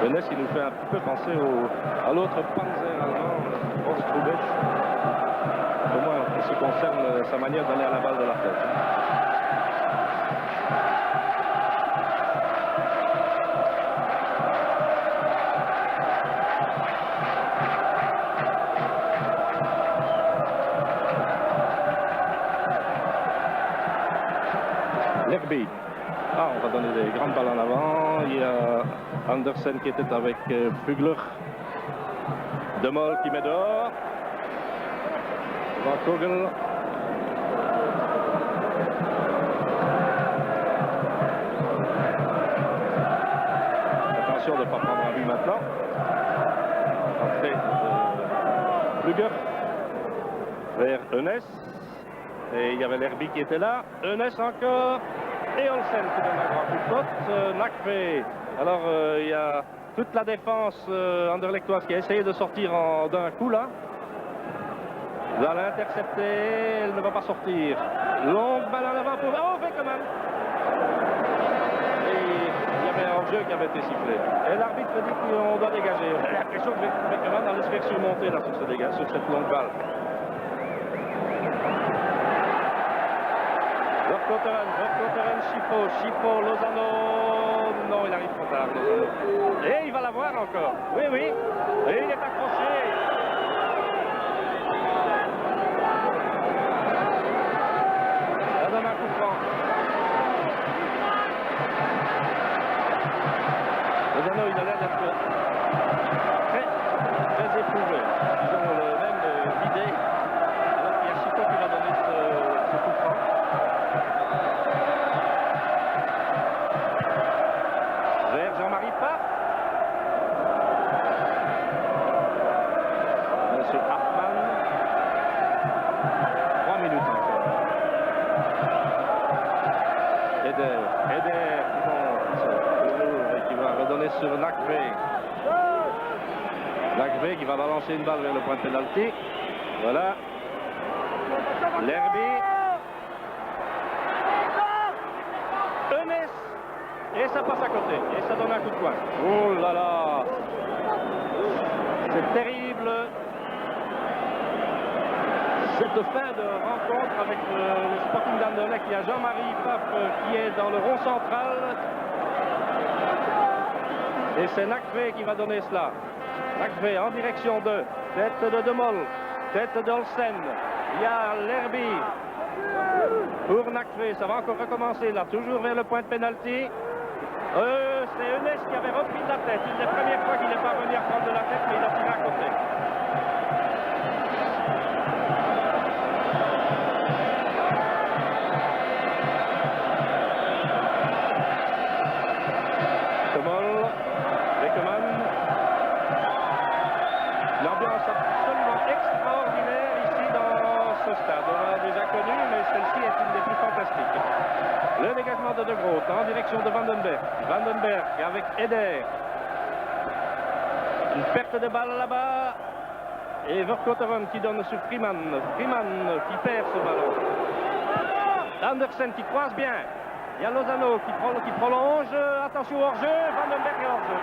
Eunès, il nous fait un petit peu penser à l'autre Panzer allemand, Horst Hrubesch, au moins en ce qui concerne sa manière d'aller à la balle de la tête. Lerby. Ah, on va donner des grandes balles en avant. Il y a Andersen qui était avec Fugler. De Mol qui met dehors. Van Kogel. Attention de ne pas prendre un but maintenant. Entrée de Fugler. Vers Eunès. Et il y avait Lerby qui était là. Eunès encore. Et Olsen qui donne un grand coup de pote. Nakve. Alors il y a toute la défense anderlechtoise qui a essayé de sortir d'un coup là. Il va l'intercepter. Elle ne va pas sortir. Longue balle en avant pour... Oh, fait quand même. Et il y avait un jeu qui avait été sifflé. Et l'arbitre dit qu'on doit dégager. J'ai l'impression que Beckerman allait se faire surmonter là sur cette longue balle. Vercouteren, Chifo, Lozano. Non, il arrive trop tard, Lozano. Et il va l'avoir encore. Oui. Et il est accroché. Ça donne un coup franc. Lozano, il a l'air d'être très éprouvé. Ils ont le même idée. Alors qu'il y a Chifo qui va donner ce coup franc. Vers Jean-Marie Pfaff. Monsieur Hartmann. 3 minutes encore. Eder qui va redonner sur Nakve. Nakve qui va balancer une balle vers le point de pénalty. Voilà. Lerby. Eunès. Et ça passe à côté. Et ça donne un coup de poing. Oh là là. C'est terrible. Cette fin de rencontre avec le Sporting d'Anderlecht. Il y a Jean-Marie Pfaff qui est dans le rond central. Et c'est Nakve qui va donner cela. Nakve en direction de tête de Mol, tête d'Olsen. Il y a Lerby pour Nakve. Ça va encore recommencer là, toujours vers le point de pénalty. C'est Eunès qui avait repris de la tête. Une des premières fois qu'il est parvenu à prendre de la tête, mais il a tiré à côté. L'ambiance absolument extraordinaire ici dans ce stade. On l'a déjà connu, mais celle-ci est une des plus fantastiques. Le dégagement de Groot en direction de Vandenberg. Vandenberg avec Eder. Une perte de balle là-bas. Et Verkotteren qui donne sur Freeman. Freeman qui perd ce ballon. Andersen qui croise bien. Il y a Lozano qui prolonge. Attention au hors-jeu. Vandenberg est hors-jeu.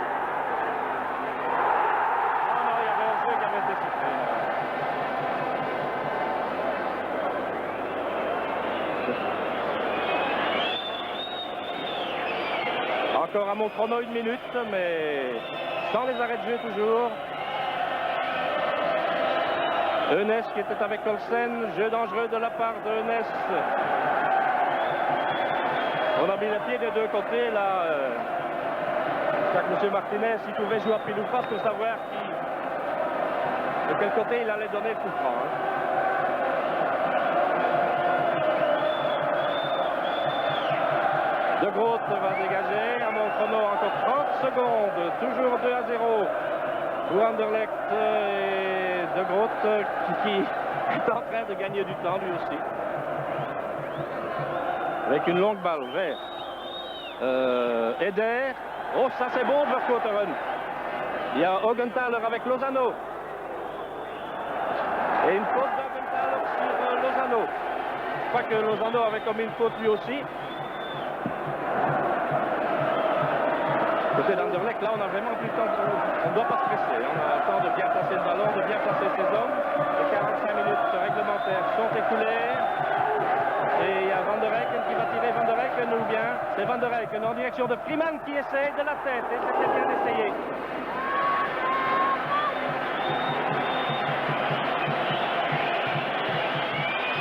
Encore à mon chrono 1 minute, mais sans les arrêts de jeu toujours. Eunès qui était avec Olsen, jeu dangereux de la part de Eunès. On a mis les pieds des deux côtés là. M. Martinez, il pouvait jouer à pile ou face pour savoir de quel côté il allait donner le coup franc. De Groot va dégager, à mon chrono encore 30 secondes, toujours 2-0 pour Anderlecht et De Groot qui est en train de gagner du temps lui aussi. Avec une longue balle vers Eder. Oh, ça c'est bon, Verkotteren. Il y a Augenthaler avec Lozano. Et une faute d'Augenthaler sur Lozano. Je crois que Lozano avait commis une faute lui aussi. Côté d'Anderlecht, là on a vraiment plus le temps, on ne doit pas stresser, on a le temps de bien placer le ballon, de bien placer ses hommes. Les 45 minutes réglementaires sont écoulées. Et il y a Van der Eycken qui va tirer, Van der Eycken ou bien c'est Van der Eycken en direction de Freeman qui essaie de la tête et c'était bien essayé.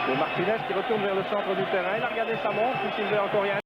Le Martinez qui retourne vers le centre du terrain, il a regardé sa montre, il ne encore rien.